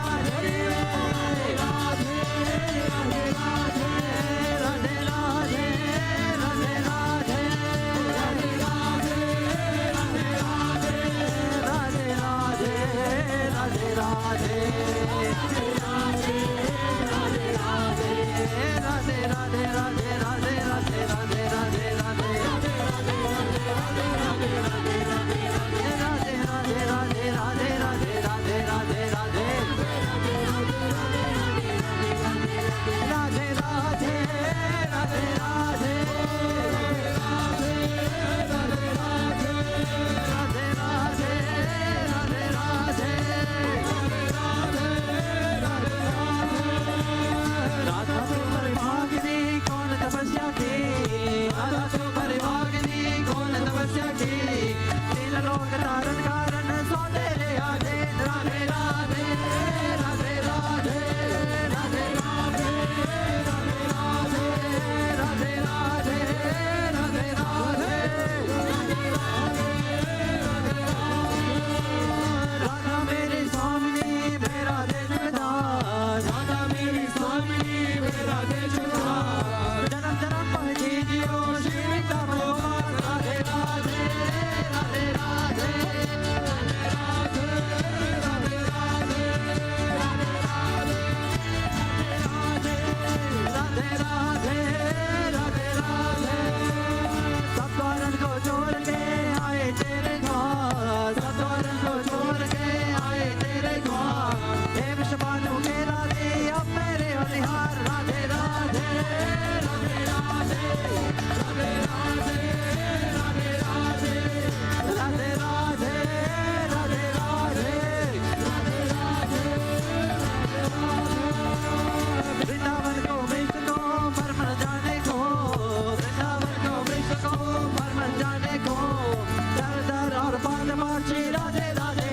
Speaker 4: राधे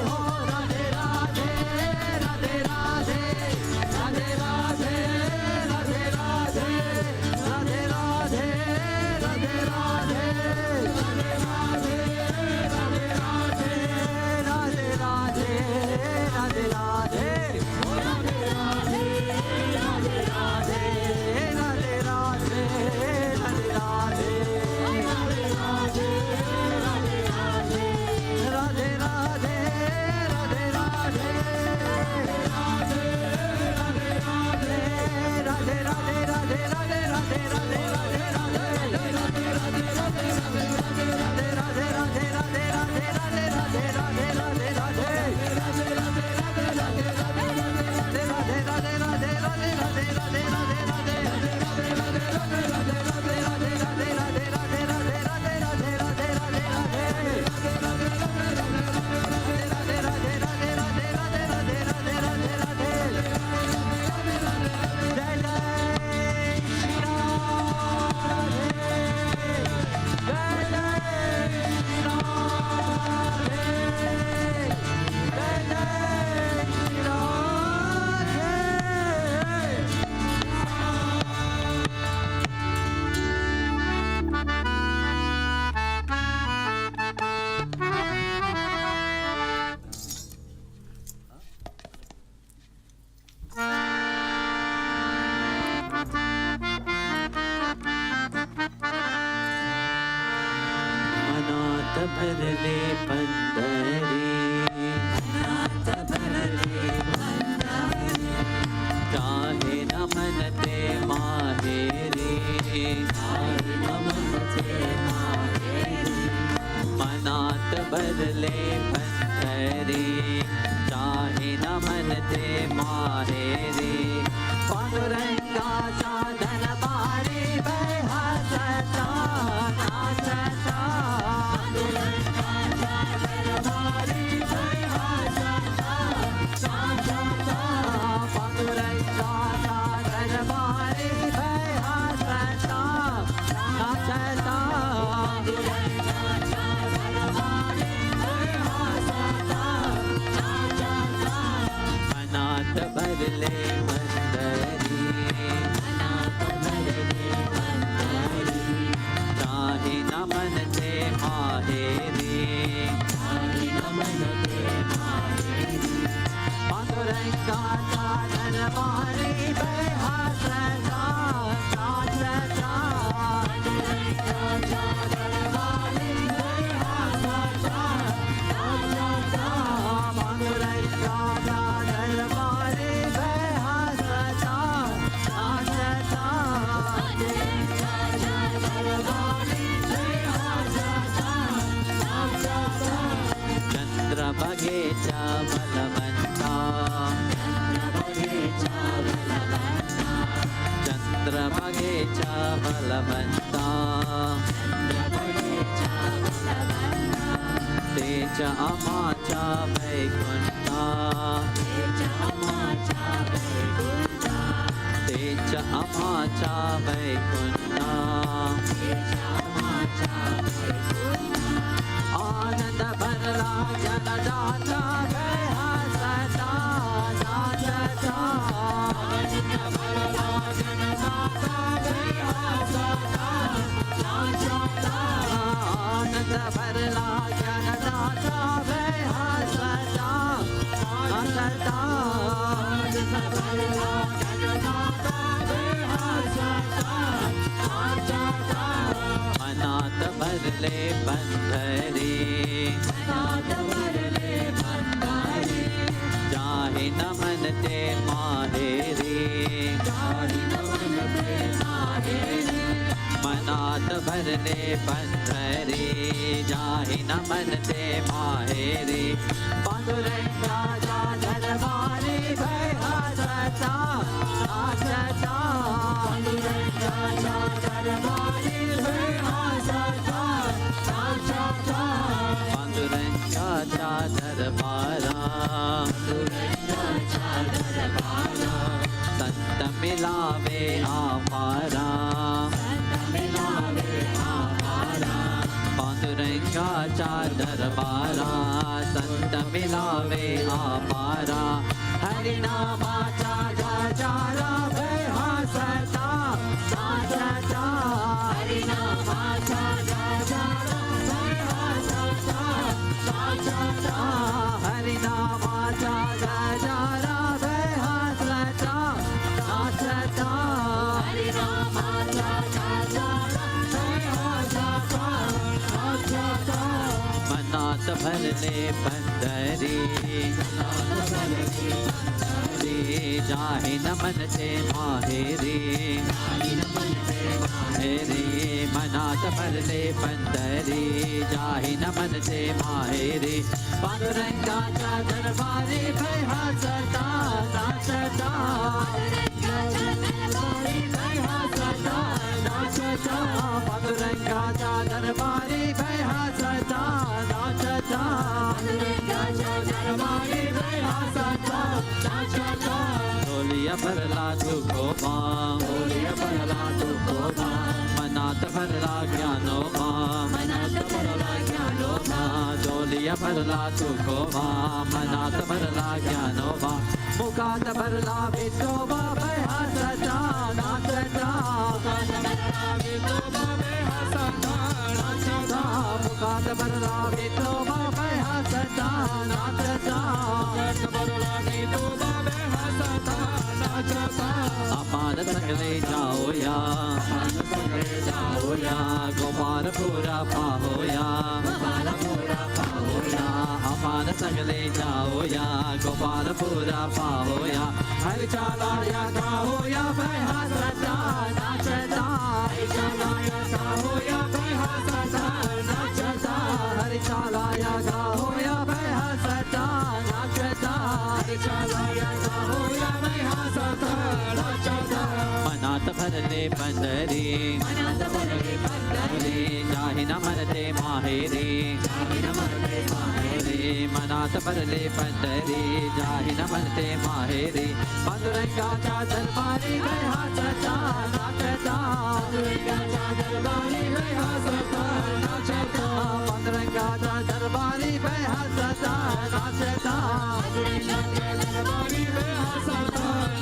Speaker 4: भरले पंढरी नाथ भरले पंढरी चाहे न मन ते माहेरी चाहे न मन ते माहेरी मनात भरले पंढरी चाहे न मन ते माहेरी पांडुरंगा साधन बारी हसता नाचता पांडुरंगा साधन बारी हसता
Speaker 6: भरले बंदरी चाहे न मन ते माहेरी पांडुरंगा चादर मारी बेहासता चाचता बगेचा बलवंता चंद्र बगेचा बलवंता तेज अमाचा वैकुंठा तेज अमाचा वैकुंठा आनंद भरला जनदाता बेहासता नाचता आनंद भरला जनदाता बेहासता नाचता आनंद भरला जनदाता बेहासता नाचता आनंद भरला जनदाता बेहासता नाचता मनात भरले बंधरी चाहे न मन ते माहेरी मनात भरले बंधरी चाहे न मन ते माहेरी पांडुरंगा चादर मारी बेहासता नाचता पांडुरंगा चादर मारी बेहासता नाचता पांडुरंगा चादर मारा संत मिलावे आपारा पांडुरंगा चादर मारा संत मिलावे आपारा हरि नामाचा जारा बेहासता नाचता हरि नामाचा जारा बेहासता नाचता हरि नामाचा जारा बेहासता नाचता हरि नामाचा जारा बेहासता नाचता मनात भरले बंदरी जाहि न मन ते माहेरी हेरी मनात भरले बंदरी जाहि न मन ते माहेरी पांडुरंगा चादर मारी बेहासता नाचता पांडुरंगा चादर मारी बेहासता नाचता ढोलिया भरला तू गोमा मनात भरला ज्ञानो मनात भरला ज्ञानो ढोलिया भरला तू गोमा मनात भरला ज्ञानो मुखात भरला विठोबा बेहासता नाचता मुखात भरला विठोबा बेहासता नाचता अपान सकले जाओ या गोपाल पूरा पाहोया अपान सकले जाओ या गोपाल पूरा पाहोया हर चाला या गाओ या बेहासता नाचता हर चाला या गाओ या बेहासता नाचता हर चाला या गाओ या बेहासता नाचता हर चाला या गाओ या बेहासता नाचता मनात भरले बंदरी जाहि न मन ते माहेरी मनात भरले बंदरी जाहि न मन ते माहेरी पांडुरंगा चादर मारी बेहासता नाचता पांडुरंगा चादर मारी बेहासता नाचता पांडुरंगा चादर मारी बेहासता नाचता पांडुरंगा चादर मारी बेहासता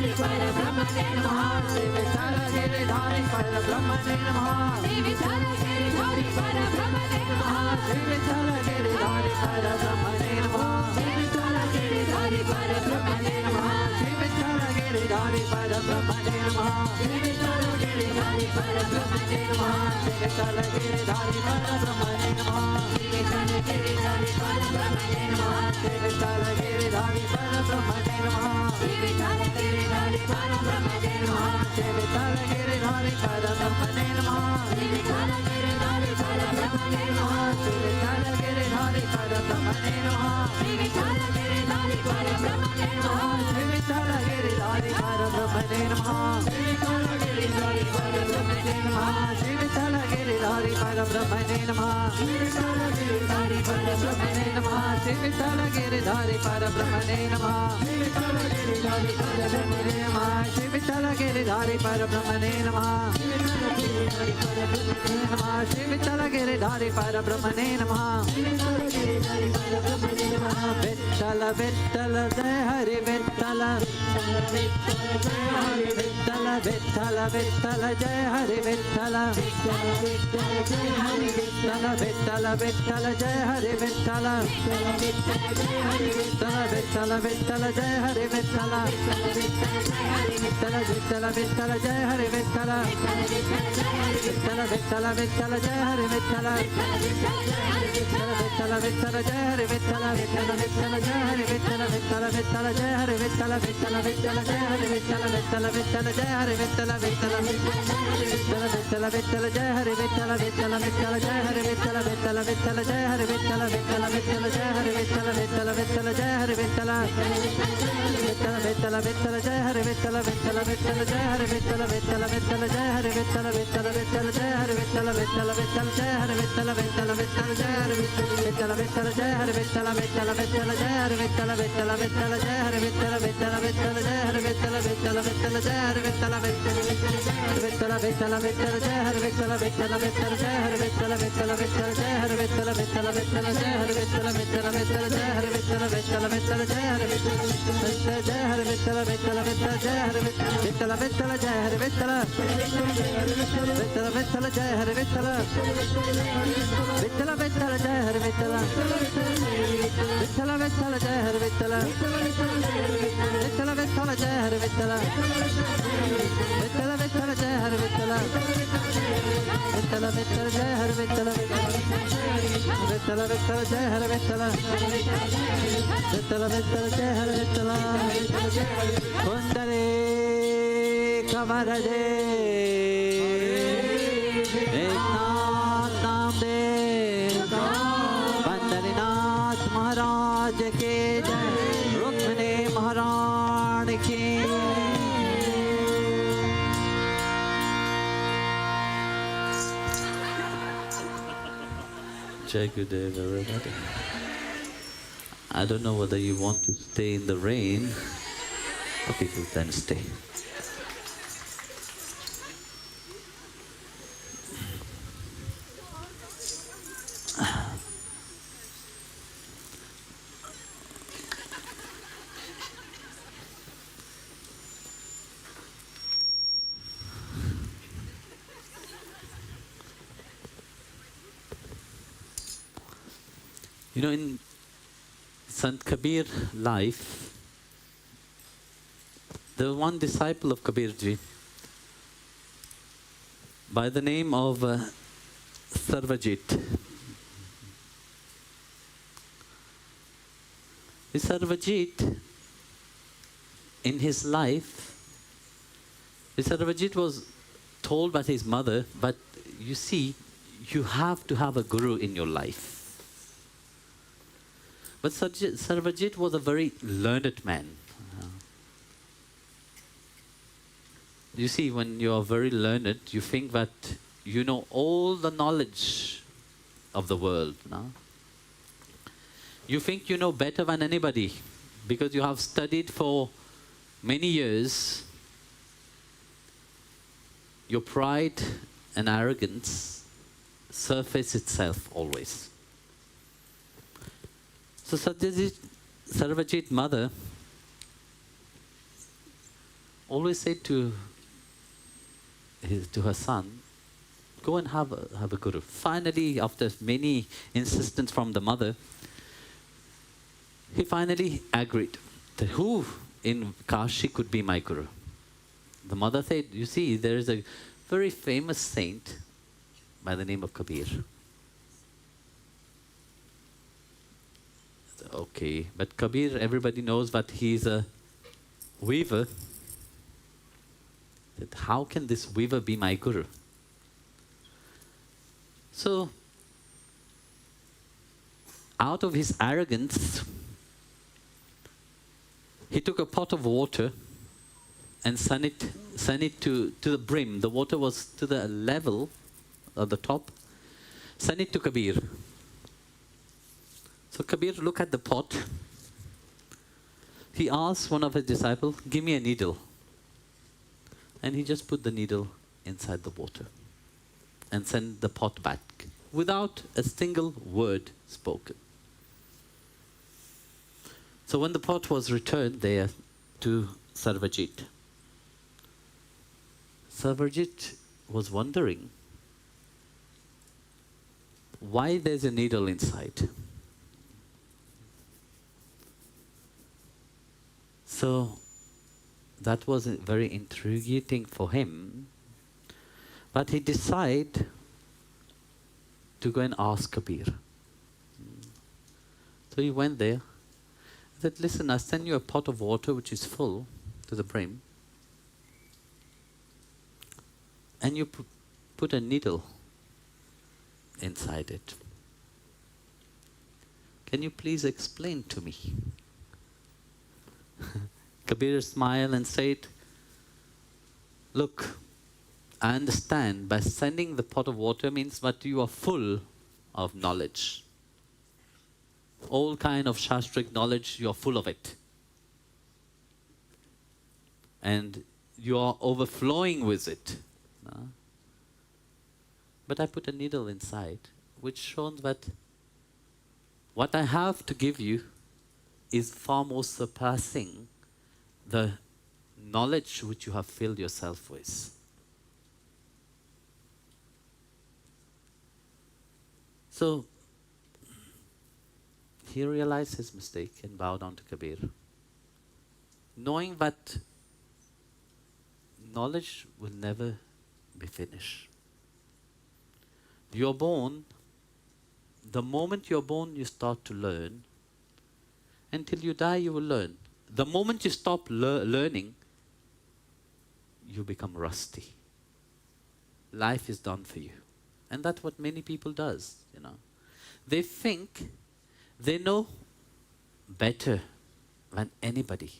Speaker 1: Giridhari Parabrahmane Namaha
Speaker 6: Shri Vithala Giridhari Parabrahmane Namaha
Speaker 1: Shri Vithala Giridhari Parabrahmane Namaha
Speaker 6: Shri Vithala Giridhari Parabrahmane Namaha
Speaker 1: Shri Vithala Giridhari Parabrahmane Namaha
Speaker 6: Shri Vithala Giridhari Parabrahmane Namaha
Speaker 1: Shri Vithala Giridhari Parabrahmane Namaha
Speaker 6: Shri Vithala Giridhari Parabrahmane Namaha
Speaker 1: Shri Vithala Giridhari Parabrahmane Namaha
Speaker 6: Shri Vithala Giridhari Parabrahmane Namaha
Speaker 1: Shri Vithala Giridhari Parabrahmane Namaha
Speaker 6: Shri Vithala Giridhari Parabrahmane Namaha
Speaker 1: Shri Vithala Giridhari Parabrahmane Namaha
Speaker 6: Shri Vithala Giridhari Parabrahmane Namaha
Speaker 1: Shri Vithala Giridhari Parabrahmane Namaha
Speaker 6: Shri Vithala Giridhari Parabrahmane Namaha
Speaker 1: Shri Vithala Giridhari Parabrahmane Namaha
Speaker 6: Shri Vithala Giridhari Parabrahmane Namaha
Speaker 1: Shri Vithala Giridhari Parabrahmane Namaha
Speaker 6: Shri Vithala Giridhari Parabrahmane Namaha
Speaker 1: Shri Vithala Giridhari Parabrahmane Namaha
Speaker 6: Shri Vithala Giridhari Parabrahmane Namaha Shri Vithala Giridhari Parabrahmane Namaha Vittala Vittala Jai Hari Vittala Vittala Vittala Vittala Jai Hari Vittala Vittala Vittala Vittala Jai Hari Vittala Vittala Vittala Vittala Jai Hari Vittala Vittala Vittala Vittala Jai Hari Vittala Vittala Vittala Vittala Jai Hari Vittala Vittala Vittala Jai Hari Vittala Vittala Vittala Jai Hari Vittala Vittala Vittala Jai Hari Vittala Vittala Vittala Jai Hari Vittala Vittala Vittala Jai Hari Vittala Vittala Vittala Vittala Jai Hari Vittala Vittala Vittala Jai Hari Vittala Vittala Vittala Jai Hari Vittala Vittala Vittala Jai Hari Vittala Vittala Vittala Jai Hari Vittala Vittala Vittala Vittala Jai Hari Vittala Vittala Vittala Jai Hari Vittala Vittala Vittala Jai Hari Vittala Vittala Vittala Jai Hari Vittala Vittala Vittala Jai Hari Vittala Vittala Vittala Jai Hari Vittala Vittala Jai Hari Vittala Vittala Vittala Jai Hari Vittala Vittala Vittala Jai Hari Vittala Vittala Vittala Jai Hari Vittala Vittala Vittala Jai Hari Vittala Vittala Vittala Vittala Jai Hari Vittala Vittala Vittala Jai Hari Vittala Vittala Vittala Jai Hari Vittala Vittala Vittala Jai Hari Vittala Vittala Vittala Jai Hari Vittala Vittala Vittala Jai Hari Vittala Vittala Vittala Jai Hari Vittala Vittala Jai Hari Vittala Vittala Vittala Jai Hari Vittala Vittala Vittala Jai Hari Vittala Vittala Vittala Jai Hari Vittala Vittala Vittala Jai Hari Vittala Vittala Vittala Jai Hari Vittala Vittala Vittala Jai Hari Vittala Vittala Vittala Jai Hari Vittala Vittala Vittala Jai Hari Vittala Kundare Kavarade Eknath Namdev Bandarinath Maharaj ke jai Rukmini Maharaj ki Jai Gurudev everybody. I don't know whether you want to stay in the rain. Okay, you then stay. You know, in Sant Kabir life, there was one disciple of Kabirji by the name of Sarvajit. This Sarvajit, in his life, this Sarvajit was told by his mother, but you see, you have to have a guru in your life. But Sarvajit was a very learned man. You see, when you are very learned, you think that you know all the knowledge of the world. No? You think you know better than anybody because you have studied for many years. Your pride and arrogance surface itself always. So Sarvajit's mother always said to her son, go and have a guru. Finally, after many insistence from the mother, he finally agreed that who in Kashi could be my guru. The mother said, you see, there is a very famous saint by the name of Kabir. Okay, but Kabir, everybody knows that he's a weaver. That how can this weaver be my guru? So, out of his arrogance, he took a pot of water and sent it to the brim. The water was to the level of the top. Sent it to Kabir. So Kabir looked at the pot. He asked one of his disciples, give me a needle. And he just put the needle inside the water and sent the pot back without a single word spoken. So when the pot was returned there to Sarvajit, Sarvajit was wondering why there's a needle inside. So that was very intriguing for him. But he decided to go and ask Kabir. So he went there. He said, listen, I send you a pot of water which is full to the brim. And you put a needle inside it. Can you please explain to me? Kabir smiled and said, look, I understand by sending the pot of water means that you are full of knowledge. All kind of shastric knowledge, you are full of it. And you are overflowing with it. But I put a needle inside, which shows that what I have to give you is far more surpassing the knowledge which you have filled yourself with. So he realized his mistake and bowed down to Kabir, knowing that knowledge will never be finished. You're born, the moment you're born, you start to learn. Until you die, you will learn. The moment you stop learning, you become rusty. Life is done for you. And that's what many people does, you know. They think they know better than anybody.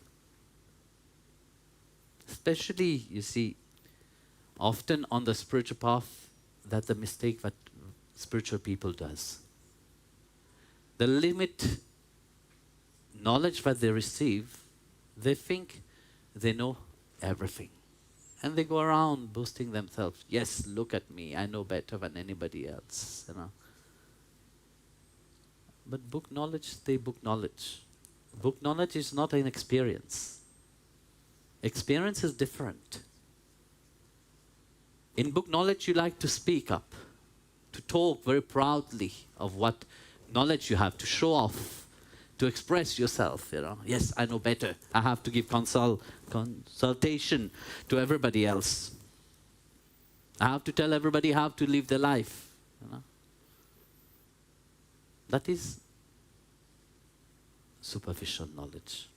Speaker 6: Especially, you see, often on the spiritual path, that's the mistake that spiritual people does. The limit knowledge that they receive, they think they know everything. And they go around boasting themselves. Yes, look at me, I know better than anybody else, you know. But book knowledge, stay book knowledge. Book knowledge is not an experience. Experience is different. In book knowledge, you like to speak up, to talk very proudly of what knowledge you have, to show off, to express yourself, you know. Yes, I know better. I have to give consultation to everybody else. I have to tell everybody how to live their life, you know. That is superficial knowledge.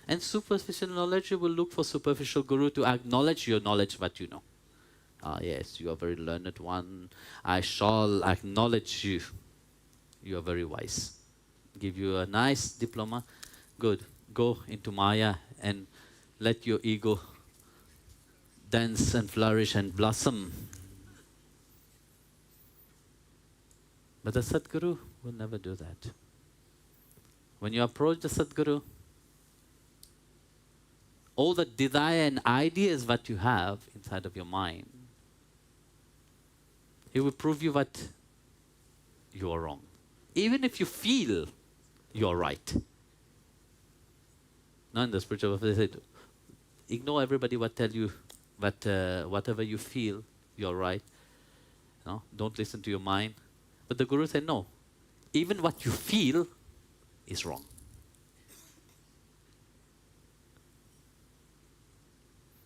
Speaker 6: And superficial knowledge, you will look for superficial guru to acknowledge your knowledge that you know. Ah, yes, you are a very learned one. I shall acknowledge you. You are very wise. Give you a nice diploma. Good. Go into Maya and let your ego dance and flourish and blossom. But the Sadguru will never do that. When you approach the Sadguru, all the desire and ideas that you have inside of your mind, he will prove you that you are wrong. Even if you feel you're right. Now in the spiritual world, they said, ignore everybody what tell you, whatever you feel, you're right. No, don't listen to your mind. But the Guru said, no, even what you feel is wrong.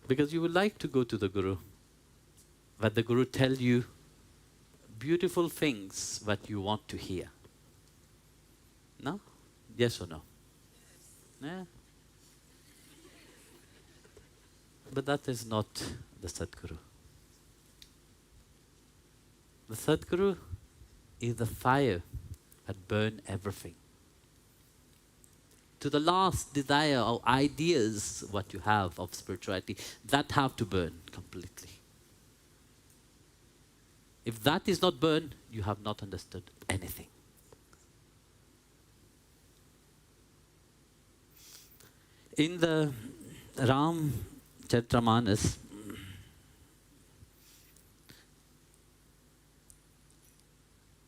Speaker 6: Because you would like to go to the Guru, but the Guru tell you beautiful things what you want to hear. No? Yes or no? Yeah. But that is not the Sadguru. The Sadguru is the fire that burns everything. To the last desire or ideas what you have of spirituality, that have to burn completely. If that is not burned, you have not understood anything. In the Ram Charitramanas,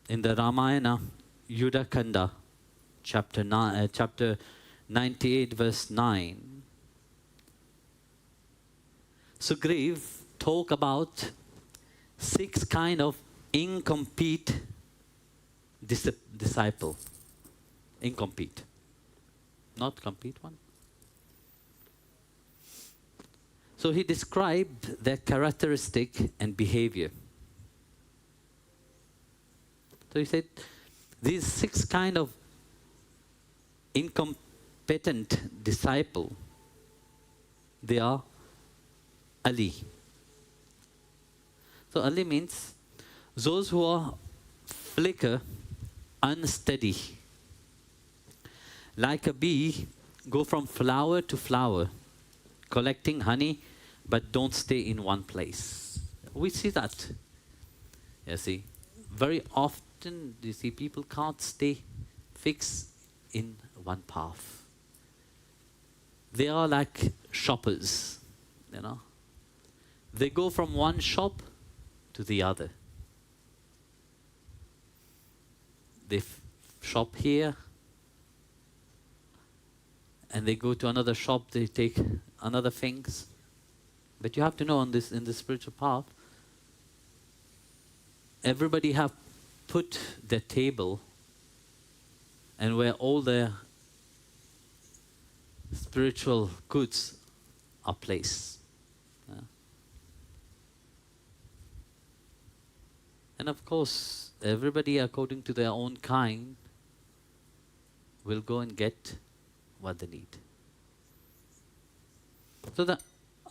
Speaker 6: in the Ramayana, Yudhakanda, chapter 98, verse 9, Sugriv talk about 6 kind of incomplete disciple. Incomplete. Not complete one. So he described their characteristic and behavior. So he said, these 6 kind of incompetent disciple, they are Ali. So Ali means those who are flicker, unsteady. Like a bee, go from flower to flower, collecting honey, but don't stay in one place. We see that. You see, very often you see people can't stay fixed in one path. They are like shoppers, you know. They go from one shop to the other. They shop here, and they go to another shop, they take another things. But you have to know in this spiritual path, everybody have put their table and where all their spiritual goods are placed. And of course, everybody according to their own kind will go and get what they need. So the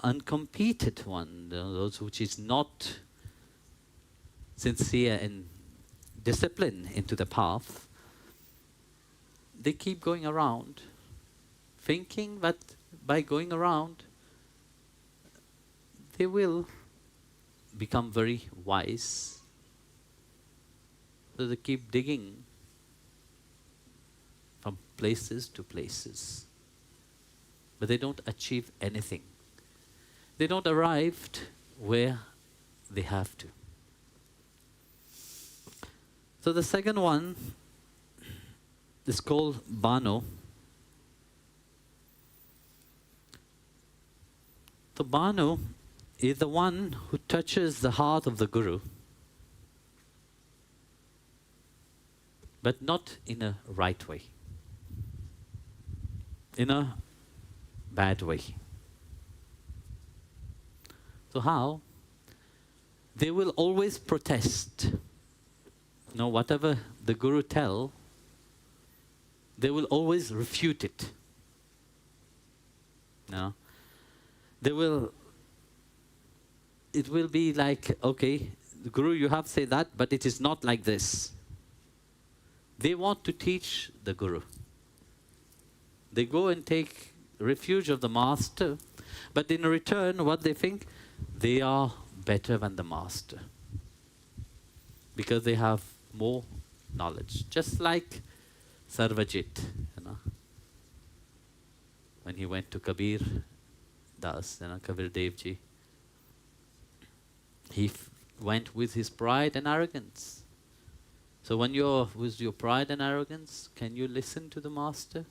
Speaker 6: uncompeted one, those which is not sincere and disciplined into the path, they keep going around thinking that by going around they will become very wise. So they keep digging from places to places. But they don't achieve anything. They don't arrive where they have to. So the second one is called Bano. The Bano is the one who touches the heart of the Guru, but not in a right way, in a bad way. So how? They will always protest. No, whatever the Guru tell, they will always refute it. No, they will. It will be like, okay, the Guru, you have said that, but it is not like this. They want to teach the Guru. They go and take refuge of the Master, but in return, what they think, they are better than the Master because they have more knowledge. Just like Sarvajit, you know, when he went to Kabir Das, you know, Kabir Devji, he went with his pride and arrogance. So when you're with your pride and arrogance, can you listen to the Master?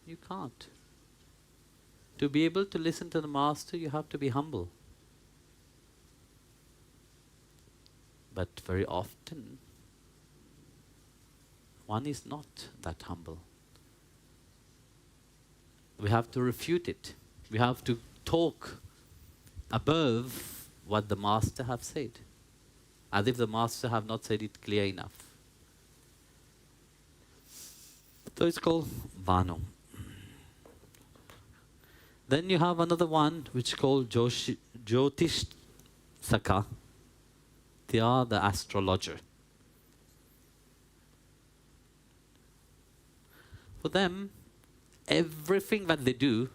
Speaker 6: You can't. To be able to listen to the Master, you have to be humble. But very often, one is not that humble. We have to refute it. We have to talk above what the Master have said, as if the Master have not said it clear enough. So it's called Vanu. Then you have another one which is called Jyotish Saka. They are the astrologer. For them, everything that they do,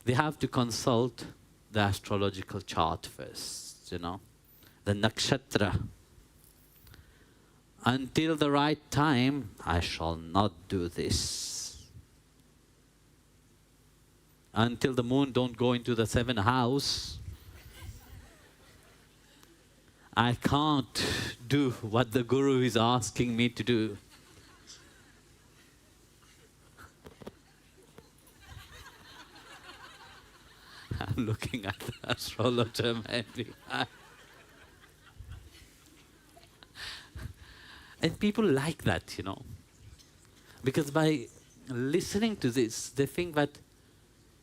Speaker 6: they have to consult the astrological chart first, you know, the nakshatra. Until the right time, I shall not do this. Until the moon don't go into the 7th house, I can't do what the Guru is asking me to do. I'm looking at the astrologer, maybe. And people like that, you know. Because by listening to this, they think that,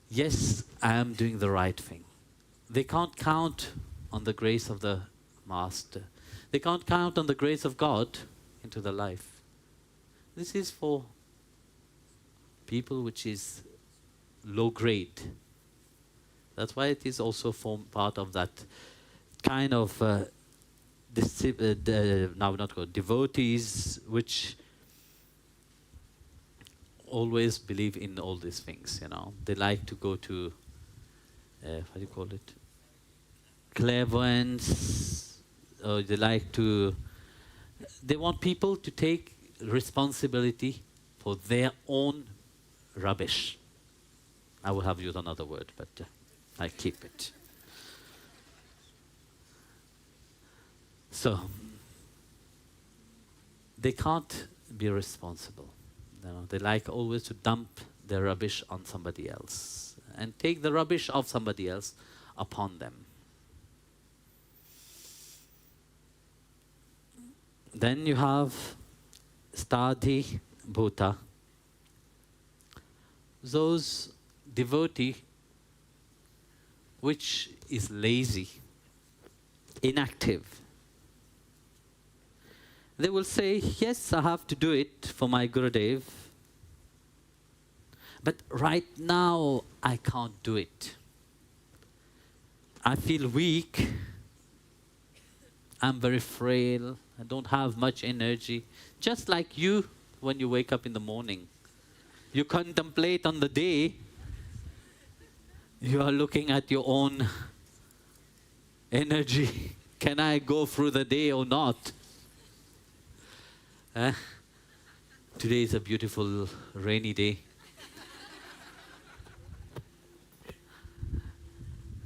Speaker 6: yes, I am doing the right thing. They can't count on the grace of the Master. They can't count on the grace of God into their life. This is for people which is low grade. That's why it is also part of that kind of now not called devotees, which always believe in all these things. You know, they like to go to what do you call it? Clairvoyance. Or they like to. They want people to take responsibility for their own rubbish. I will have used another word, but I keep it. So, they can't be responsible. You know, they like always to dump their rubbish on somebody else and take the rubbish of somebody else upon them. Then you have Stadhi Bhuta. Those devotee which is lazy, inactive. They will say, yes, I have to do it for my Gurudev, but right now I can't do it. I feel weak. I'm very frail. I don't have much energy. Just like you when you wake up in the morning. You contemplate on the day. You are looking at your own energy. Can I go through the day or not? Today is a beautiful rainy day.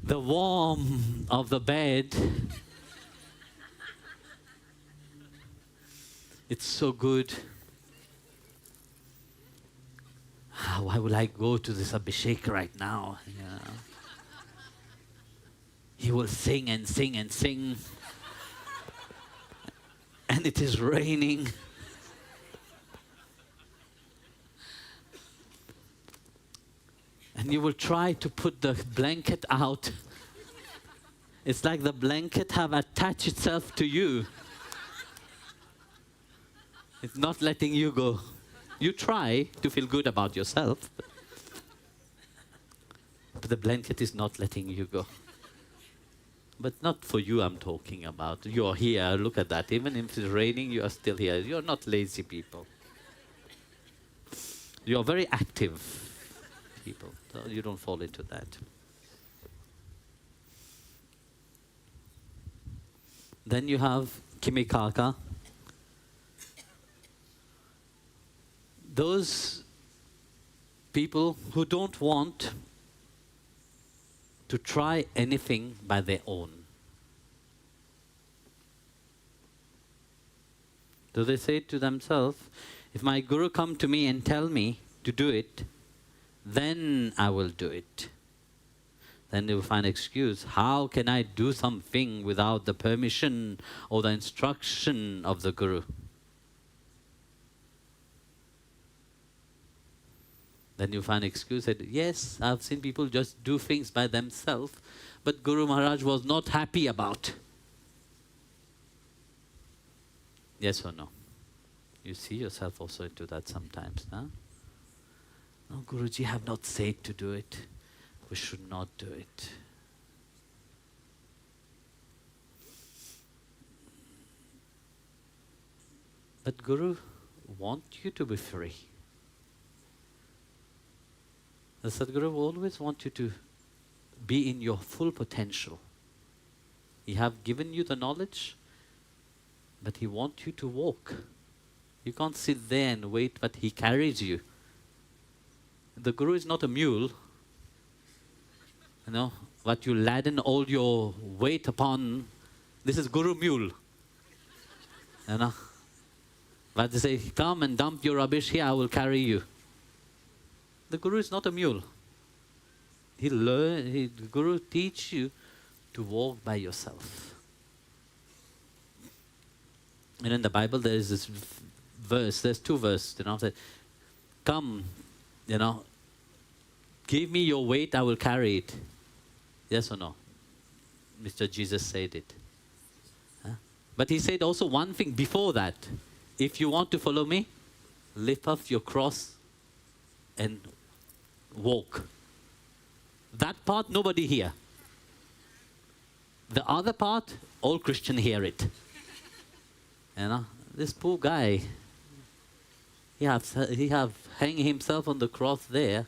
Speaker 6: The warmth of the bed, it's so good. Why would I go to this Abhishek right now? Yeah. He will sing and sing and sing. And it is raining. And you will try to put the blanket out. It's like the blanket have attached itself to you. It's not letting you go. You try to feel good about yourself, but the blanket is not letting you go. But not for you I'm talking about. You're here, look at that. Even if it's raining, you are still here. You're not lazy people. You're very active people. So you don't fall into that. Then you have Kimikaka. Those people who don't want to try anything by their own. So they say to themselves, if my Guru come to me and tell me to do it, then I will do it. Then they will find excuse. How can I do something without the permission or the instruction of the Guru? Then you find excuse that, yes, I've seen people just do things by themselves, but Guru Maharaj was not happy about. Yes or no? You see yourself also into that sometimes, huh? No, Guruji have not said to do it. We should not do it. But Guru wants you to be free. The Sadguru will always want you to be in your full potential. He have given you the knowledge, but he wants you to walk. You can't sit there and wait, but he carries you. The Guru is not a mule, you know, what you laden all your weight upon. This is Guru mule. You know, but they say, come and dump your rubbish here, I will carry you. The Guru is not a mule. The Guru teach you to walk by yourself. And in the Bible there is this verse, there's two verses, you know, that come, you know, give me your weight, I will carry it. Yes or no? Mr. Jesus said it. Huh? But he said also one thing before that. If you want to follow me, lift up your cross and walk. That part, nobody hear. The other part, all Christian hear it. You know, this poor guy, he have hang himself on the cross there,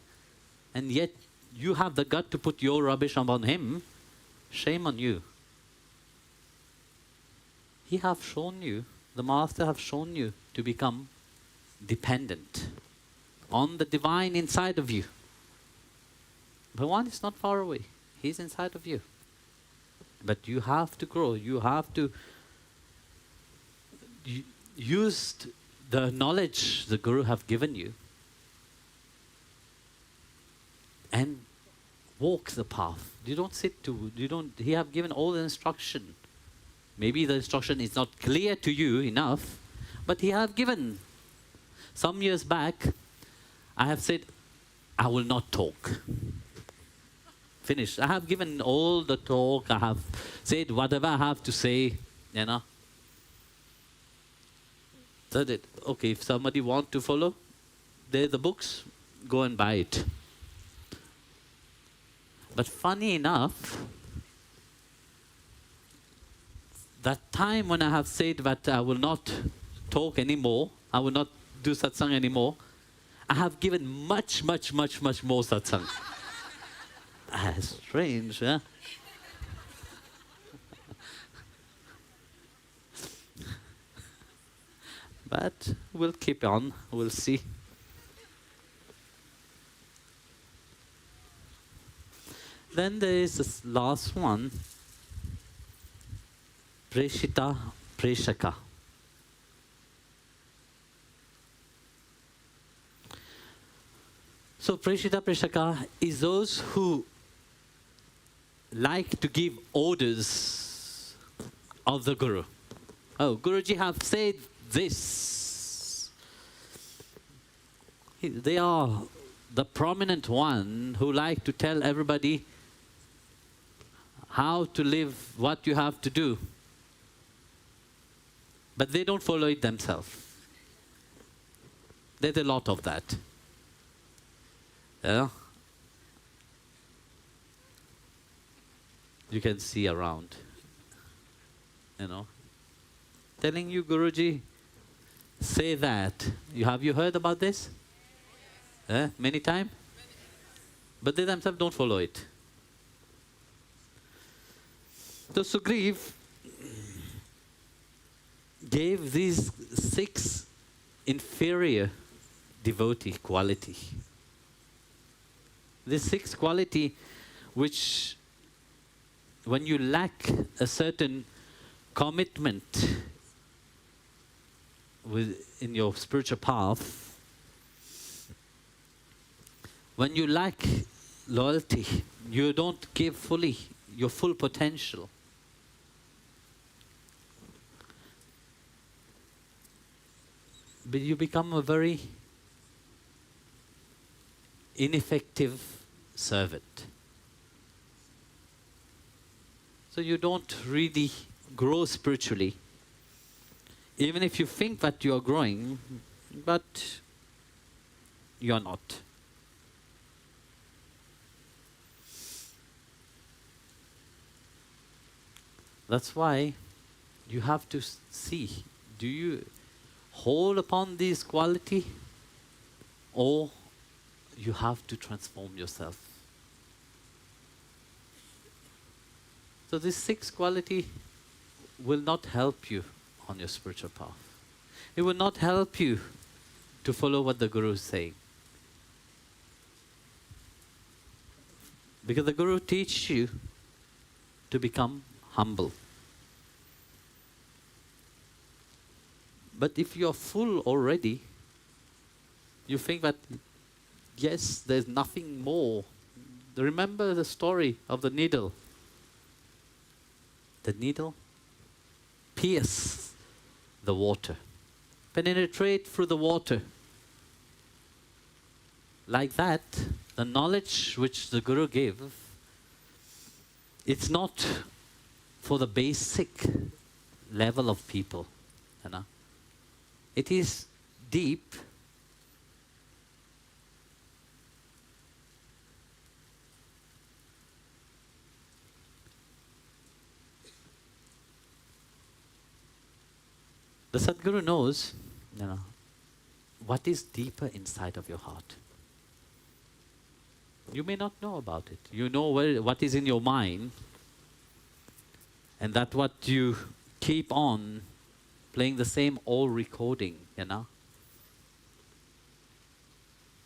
Speaker 6: and yet you have the gut to put your rubbish upon him. Shame on you. He have shown you, the Master have shown you to become dependent on the divine inside of you. Bhagavan is not far away. He's inside of you. But you have to grow. You have to use the knowledge the Guru have given you and walk the path. You don't sit to, he have given all the instruction. Maybe the instruction is not clear to you enough, but he have given. Some years back, I have said, I will not talk. Finished. I have given all the talk. I have said whatever I have to say, you know. That's it. Okay, if somebody want to follow, there are the books, go and buy it. But funny enough, that time when I have said that I will not talk anymore, I will not do satsang anymore, I have given much, much, much, much more satsang. Strange, huh? But we'll keep on, we'll see. Then there is this last one, Preshita Preshaka. So Preshita Preshaka is those who like to give orders of the Guru. Oh, Guruji have said this. They are the prominent one who like to tell everybody how to live, what you have to do. But they don't follow it themselves. There's a lot of that. Yeah? You can see around, you know, telling you, Guruji, say that. Have you heard about this? Many times? But they themselves don't follow it. So Sugriv gave these 6 inferior devotee quality. These 6 quality which, when you lack a certain commitment in your spiritual path, When you lack loyalty, you don't give fully your full potential. But you become a very ineffective servant. So you don't really grow spiritually. Even if you think that you are growing, but you're not. That's why you have to see, do you hold upon this quality, or you have to transform yourself? So this sixth quality will not help you on your spiritual path. It will not help you to follow what the Guru is saying. Because the Guru teaches you to become humble. But if you're full already, you think that, yes, there's nothing more. Remember the story of the needle. The needle pierces the water, penetrate through the water. Like that, the knowledge which the Guru gave, it's not for the basic level of people. You know? It is deep. The Sadguru knows, you know, what is deeper inside of your heart. You may not know about it. You know what is in your mind, and that what you keep on playing the same old recording, you know.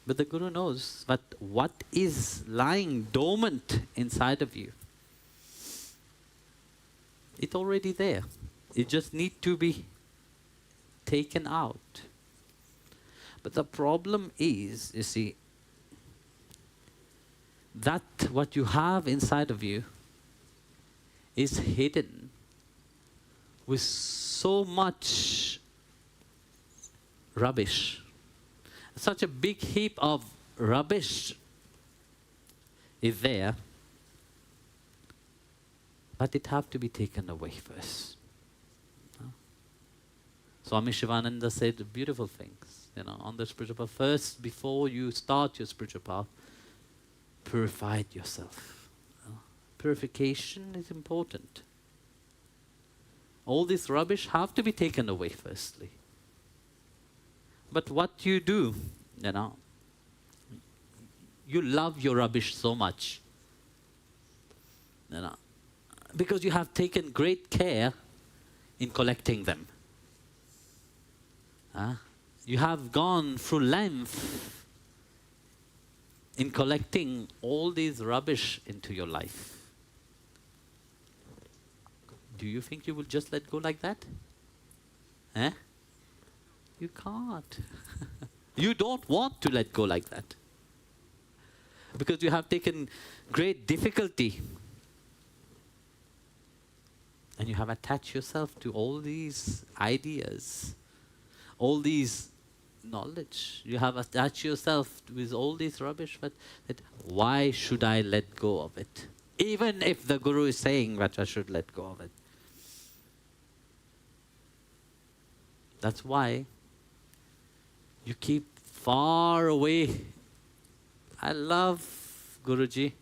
Speaker 6: But the Guru knows that what is lying dormant inside of you, it's already there. It just needs to be taken out. But the problem is, you see, that what you have inside of you is hidden with so much rubbish. Such a big heap of rubbish is there, but it have to be taken away first. Swami Shivananda said beautiful things, you know, on the spiritual path. First, before you start your spiritual path, purify yourself. Purification is important. All this rubbish have to be taken away firstly. But what you do, you know, you love your rubbish so much, you know, because you have taken great care in collecting them. You have gone through length in collecting all these rubbish into your life. Do you think you will just let go like that? You can't. You don't want to let go like that. Because you have taken great difficulty. And you have attached yourself to all these ideas, all these knowledge. You have attached yourself with all this rubbish, but why should I let go of it? Even if the Guru is saying that I should let go of it. That's why you keep far away. I love Guruji,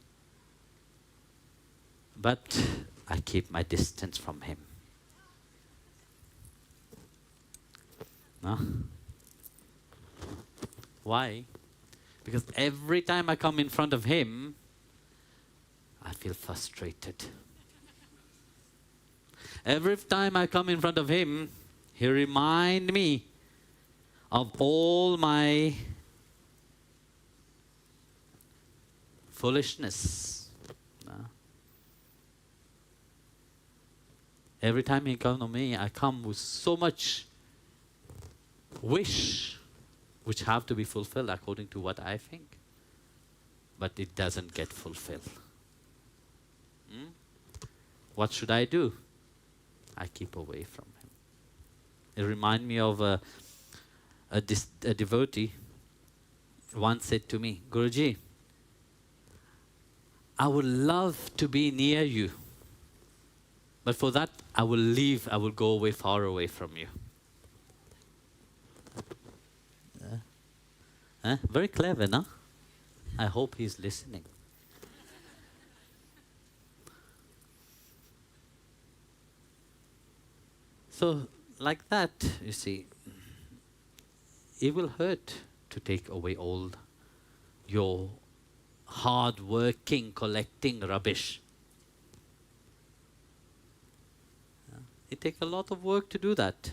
Speaker 6: but I keep my distance from him. No? Why? Because every time I come in front of him, I feel frustrated. Every time I come in front of him, he reminds me of all my foolishness. Every time he comes to me, I come with so much wish which have to be fulfilled according to what I think. but it doesn't get fulfilled. What should I do? I keep away from him. It reminds me of a devotee once said to me, Guruji, I would love to be near you, but for that I will leave, I will go away, far away from you. Very clever, no? I hope he's listening. So, like that, you see, it will hurt to take away all your hard working, collecting rubbish. It takes a lot of work to do that.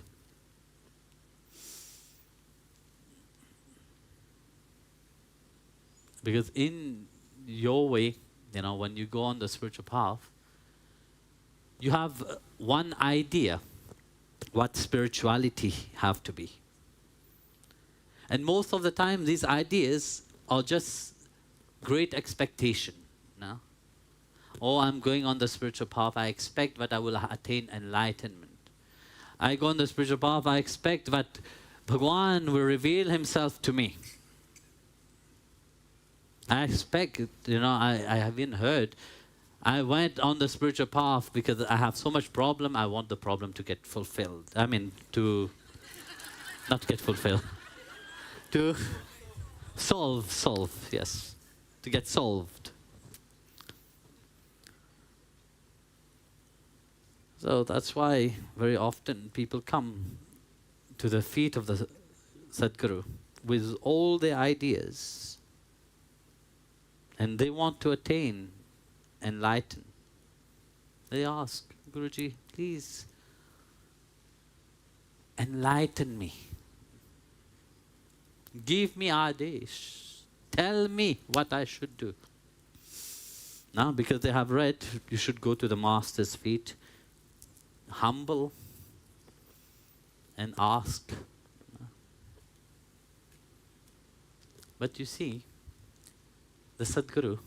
Speaker 6: Because in your way, when you go on the spiritual path, you have one idea what spirituality have to be. And most of the time, these ideas are just great expectation. No? Oh, I'm going on the spiritual path, I expect that I will attain enlightenment. I go on the spiritual path, I expect that Bhagwan will reveal himself to me. I expect, I have even heard, I went on the spiritual path because I have so much problem, I want the problem to get fulfilled. I mean, not get fulfilled, to solve, yes, to get solved. So that's why very often people come to the feet of the Sadguru with all their ideas and they want to attain, enlighten. They ask, Guruji, please enlighten me. Give me Adesh. Tell me what I should do. Now, because they have read, you should go to the Master's feet, humble, and ask. But you see, the Sadguru,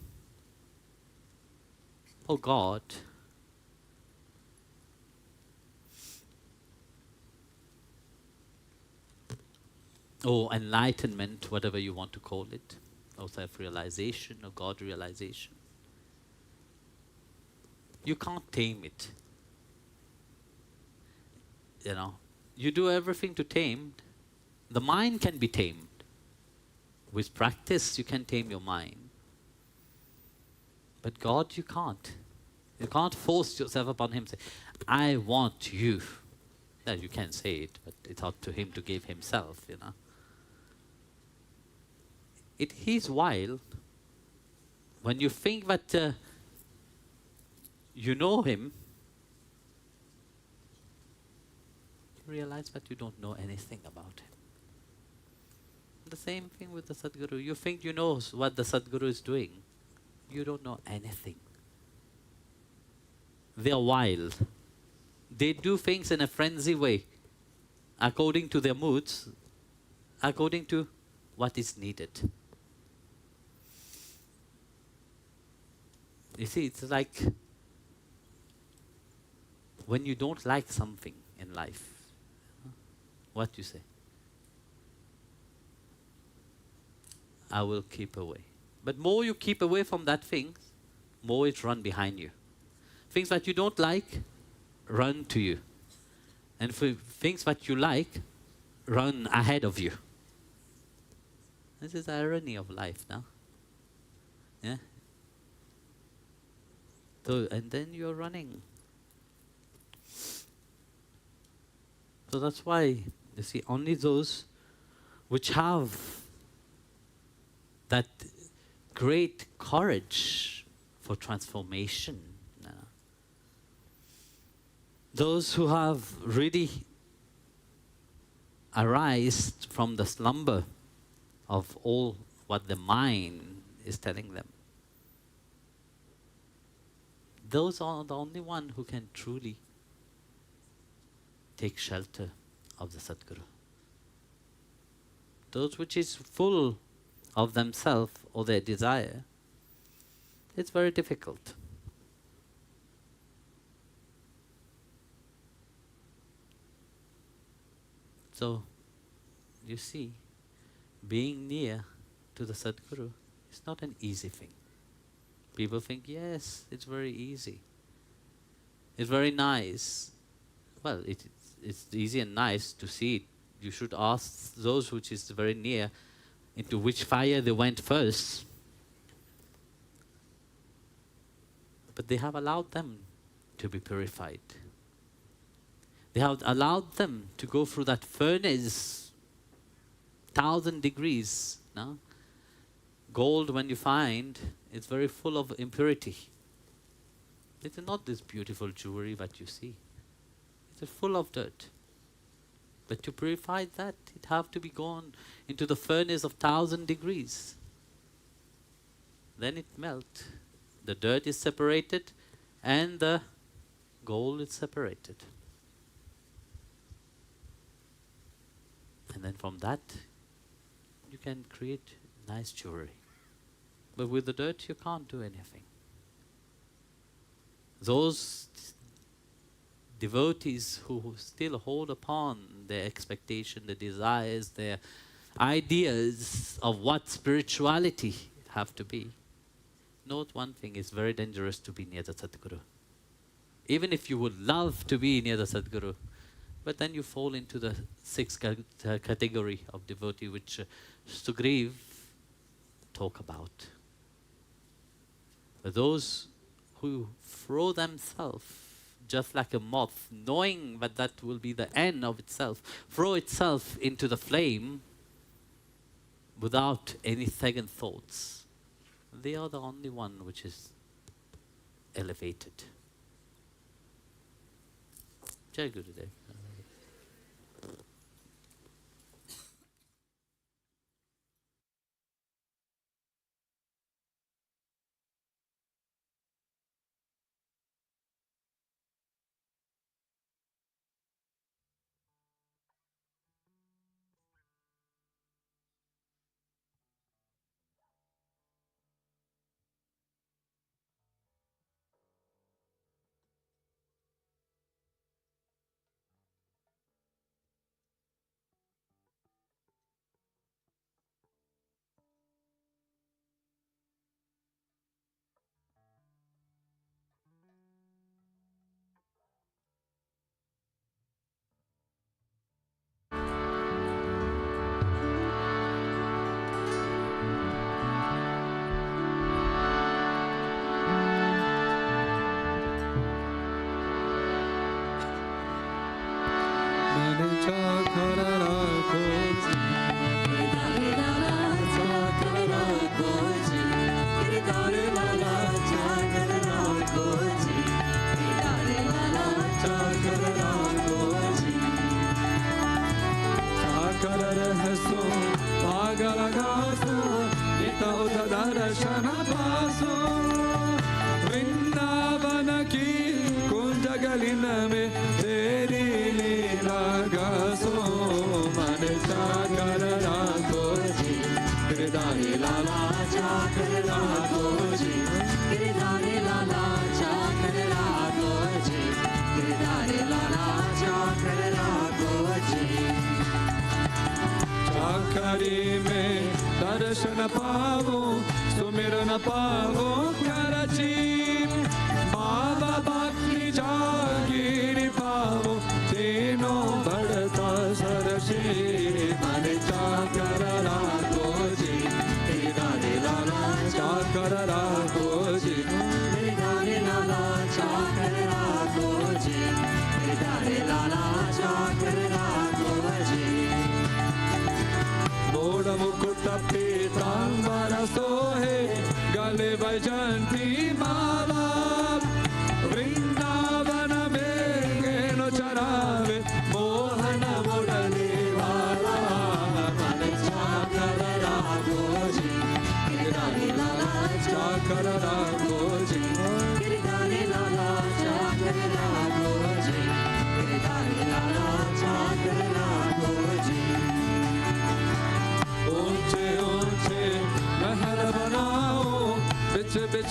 Speaker 6: oh God, oh enlightenment, whatever you want to call it, or self-realization, or God realization, you can't tame it. You do everything to tame. The mind can be tamed. With practice, you can tame your mind. But God, you can't. You can't force yourself upon Him. Say, I want you. No, you can say it, but it's up to Him to give Himself, He's wild. When you think that you know Him, you realize that you don't know anything about Him. The same thing with the Sadguru. You think you know what the Sadguru is doing. You don't know anything. They are wild. They do things in a frenzy way, according to their moods, according to what is needed. You see, it's like when you don't like something in life, what you say? I will keep away. But more you keep away from that thing, more it run behind you. Things that you don't like, run to you. And for things that you like, run ahead of you. This is the irony of life now. Yeah? So, and then you're running. So that's why, you see, only those which have that great courage for transformation, those who have really arisen from the slumber of all what the mind is telling them, those are the only one who can truly take shelter of the Sadguru. Those which is full of themselves or their desire, It's very difficult. So, you see, being near to the Sadguru is not an easy thing. People think, yes, it's very easy. It's very nice. Well, it's easy and nice to see it. You should ask those which is very near into which fire they went first. But they have allowed them to be purified. They have allowed them to go through that furnace, 1,000 degrees. No? Gold, when you find, it's very full of impurity. It is not this beautiful jewelry that you see. It is full of dirt. But to purify that, it have to be gone into the furnace of 1,000 degrees. Then it melt. The dirt is separated and the gold is separated. And then from that, you can create nice jewelry. But with the dirt, you can't do anything. Those devotees who still hold upon their expectation, their desires, their ideas of what spirituality have to be, note one thing, it's very dangerous to be near the Sadguru. Even if you would love to be near the Sadguru, but then you fall into the sixth category of devotee which Sugriv talk about. But those who throw themselves just like a moth, knowing that that will be the end of itself, throw itself into the flame without any second thoughts, they are the only one which is elevated. Jai Gurudev.
Speaker 4: दर्शन पावो सुमिरन पावो करची बाबा भक्ति जागीर पावो तीनों बढ़ता Cersei मन चाकर राखो जी गिरधारी लाला चाकर राखो जी गिरधारी लाला चाकर राखो जी गिरधारी लाला चाकर राखो जी मुकुट पीतांबर सोहे गले बजा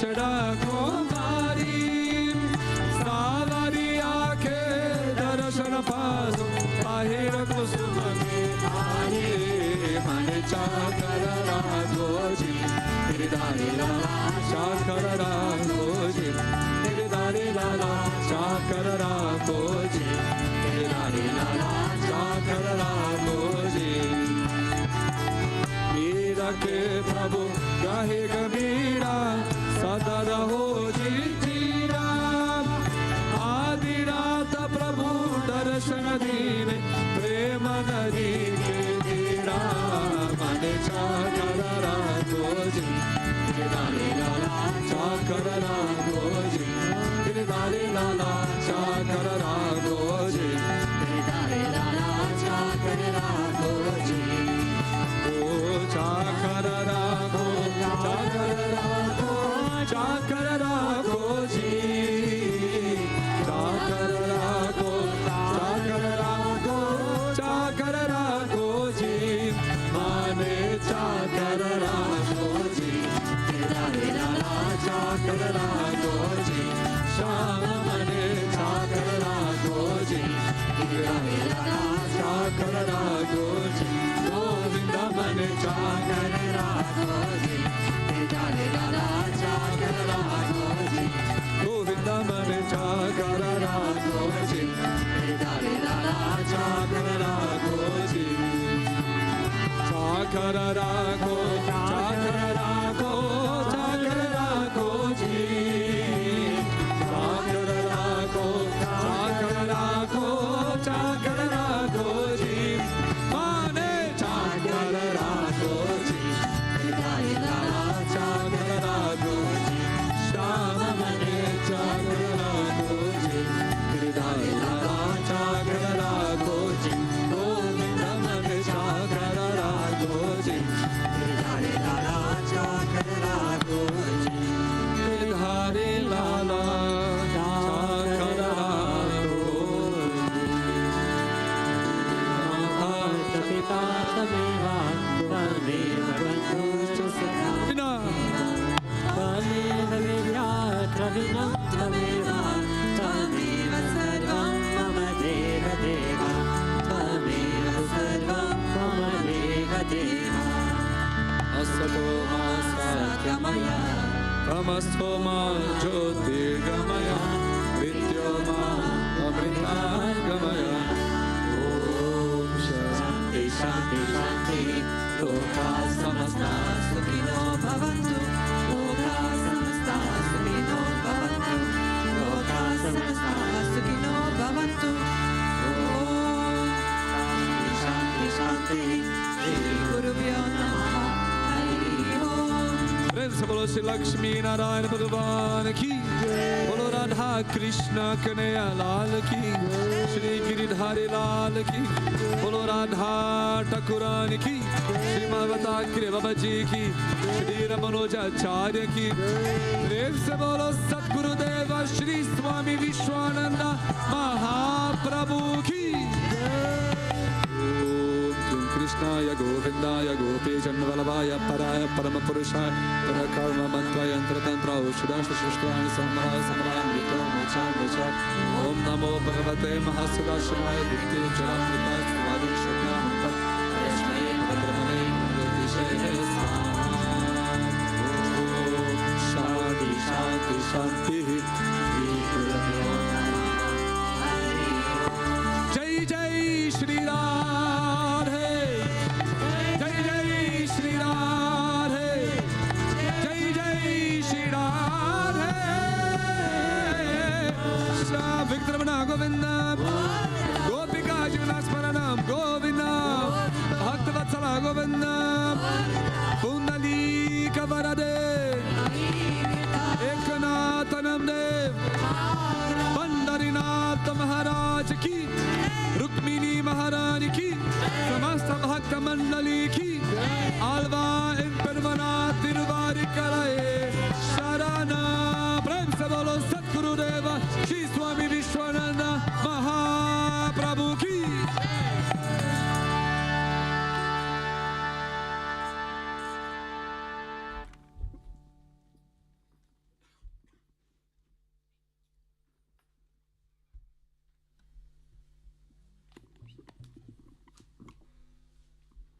Speaker 4: चढ़ा कुमारी सावरी आखे दर्शन पासो बाहिर कुसुम में आए मन चाकर राघोजी गिरधारी लाला चाकर राघोजी गिरधारी लाला चाकर राघोजी गिरधारी लाला चाकर राघोजी मीरा के प्रभु गाहे गमीरा सदा रहो जीरा आदि रात प्रभु दर्शन दीने प्रेम नदी के तीरा मन चाकर राघोजी गिरधारी लाला चाकर राघोजी गिरधारी लाला चाकर राघोजी गिरधारी लाला चाकर राघोजी ओ चाकर राघो चाकर राघो चाकर राघोजी चाकर राघो चाकर राघो चाकर राघोजी माने चाकर राघोजी गिरधारी लाला चाकर राघोजी श्याम मने चाकर राघोजी गिरधारी लाला चाकर राघोजी गोविंद मने चाकर राघोजी गिरधारी लाला चाकर राघोजी गोविंद मने चाकर राघोजी गिरधारी लाला चाकर राघोजी चाकर राघो चाकर राघो चाकर राघोजी चाकर राघो चाकर राघो चाकर राघोजी माने चाकर राघोजी गिरधारी लाला चाकर राघोजी श्याम मने चाकर राघोजी गिरधारी लाला चाकर राघोजी गोविंद मने चाकर राघोजी गिरधारी लाला चाकर राघोजी गिरधारी लाला चाकर राघोजी
Speaker 6: पिता तमेवा तमेव बन्धुश्च सखा तमेव विद्याद्रविणं तमेव तमेव सर्वं मम देव देवा तमेव सर्वं मम देव देवा
Speaker 4: असतो मा सत्यमय तमस्तो मा ज्योतिर्गमय विद्यो मा अमृतागमय
Speaker 6: शान्ति शान्ति शान्ति लोका समस्ता सुखिनो भवन्तु लोका समस्ता सुखिनो भवन्तु लोका समस्ता सुखिनो भवन्तु शान्ति शान्ति श्री गुरुभ्यो नमः हरि ओम
Speaker 4: प्रेम से बोलो श्री लक्ष्मी नारायण भगवान की बोलो राधा कृष्ण कन्हैया लाल की श्री गिरिधारी लाल की बोलो राधा ठाकुरानी की श्री महावताग्र्य बाबा जी की श्री रमनोजाचार्य की प्रेम से बोलो सद्गुरुदेव श्री स्वामी विश्वानंदा महाप्रभु की कृष्णाय गोविंदाय गोपीजन्वल्लभाय पराय परम पुरुषाय परकर्म मंत्र यंत्र तंत्र औषधाश्च सृष्टानि संहाय संहाय मृतो मोक्षाय मोक्षाय ओम नमो भगवते महासुदाशिवाय दिव्योज्जलामृताय स्वादिशोभ्यामृत कृष्णे भद्रमणे ज्योतिषे स्वाहा शांति शांति शांति श्री गुरुभ्यो नमः हरि ओम जय जय श्री राधे जय जय श्री राधे जय जय श्री राधे श्याम विक्रमणा गोविंद गोपिका जीवना स्मरणम गोविंद भक्तवत्सला गोविंद पुंडलीक वरदे एकनाथन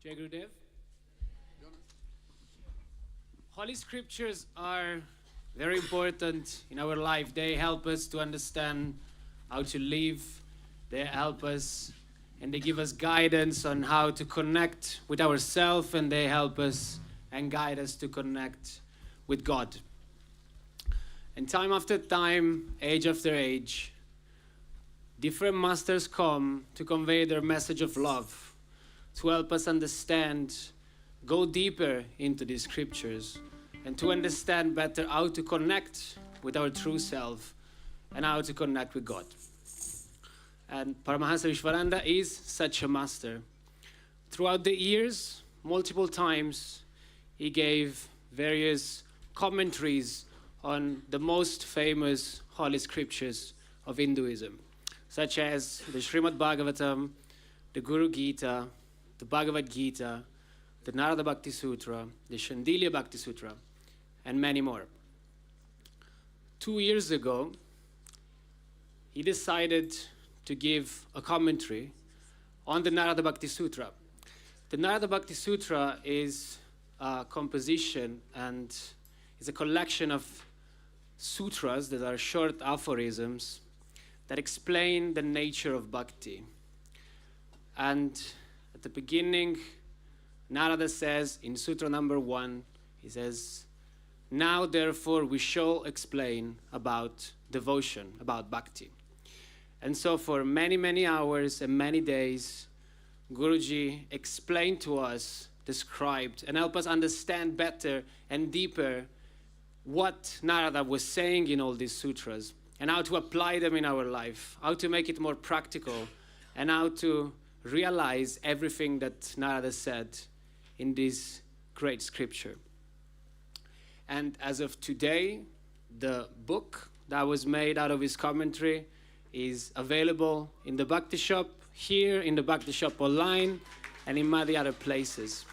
Speaker 7: Jai Gurudev. Holy scriptures are very important in our life. They help us to understand how to live. They help us and they give us guidance on how to connect with ourselves, and they help us and guide us to connect with God. And time after time, age after age, different masters come to convey their message of love, to help us understand, go deeper into these scriptures, and to understand better how to connect with our true self and how to connect with God. And Paramahamsa Vishwananda is such a master. Throughout the years, multiple times, he gave various commentaries on the most famous holy scriptures of Hinduism, such as the Srimad Bhagavatam, the Guru Gita, the Bhagavad Gita, the Narada Bhakti Sutra, the Shandilya Bhakti Sutra, and many more. 2 years ago, he decided to give a commentary on the Narada Bhakti Sutra. The Narada Bhakti Sutra is a composition and is a collection of sutras that are short aphorisms that explain the nature of bhakti. And at the beginning, Narada says in Sutra number 1, he says, "Now therefore we shall explain about devotion, about bhakti." And so for many, many hours and many days, Guruji explained to us, described, and helped us understand better and deeper what Narada was saying in all these sutras, and how to apply them in our life, how to make it more practical, and how to realize everything that Narada said in this great scripture. And as of today, the book that was made out of his commentary is available in the Bhakti shop, here in the Bhakti shop online, and in many other places.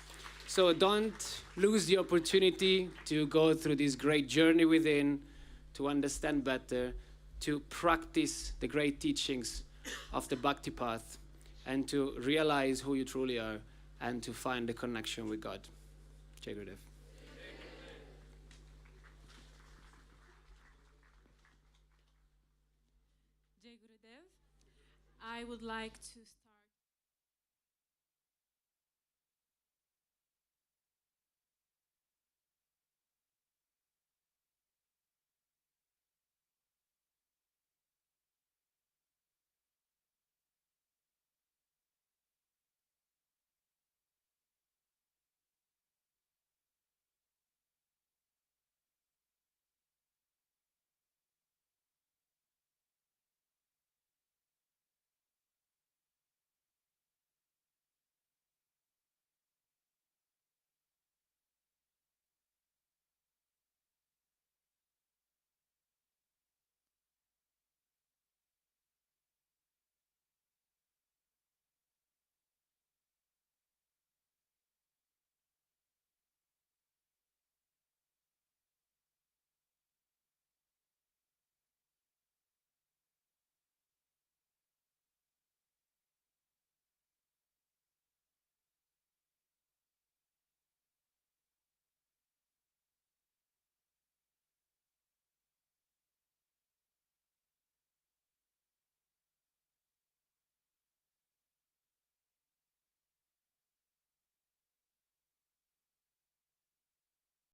Speaker 7: So don't lose the opportunity to go through this great journey within, to understand better, to practice the great teachings of the Bhakti path, and to realize who you truly are, and to find the connection with God. Jai Gurudev.
Speaker 3: Jai Gurudev. I would like to start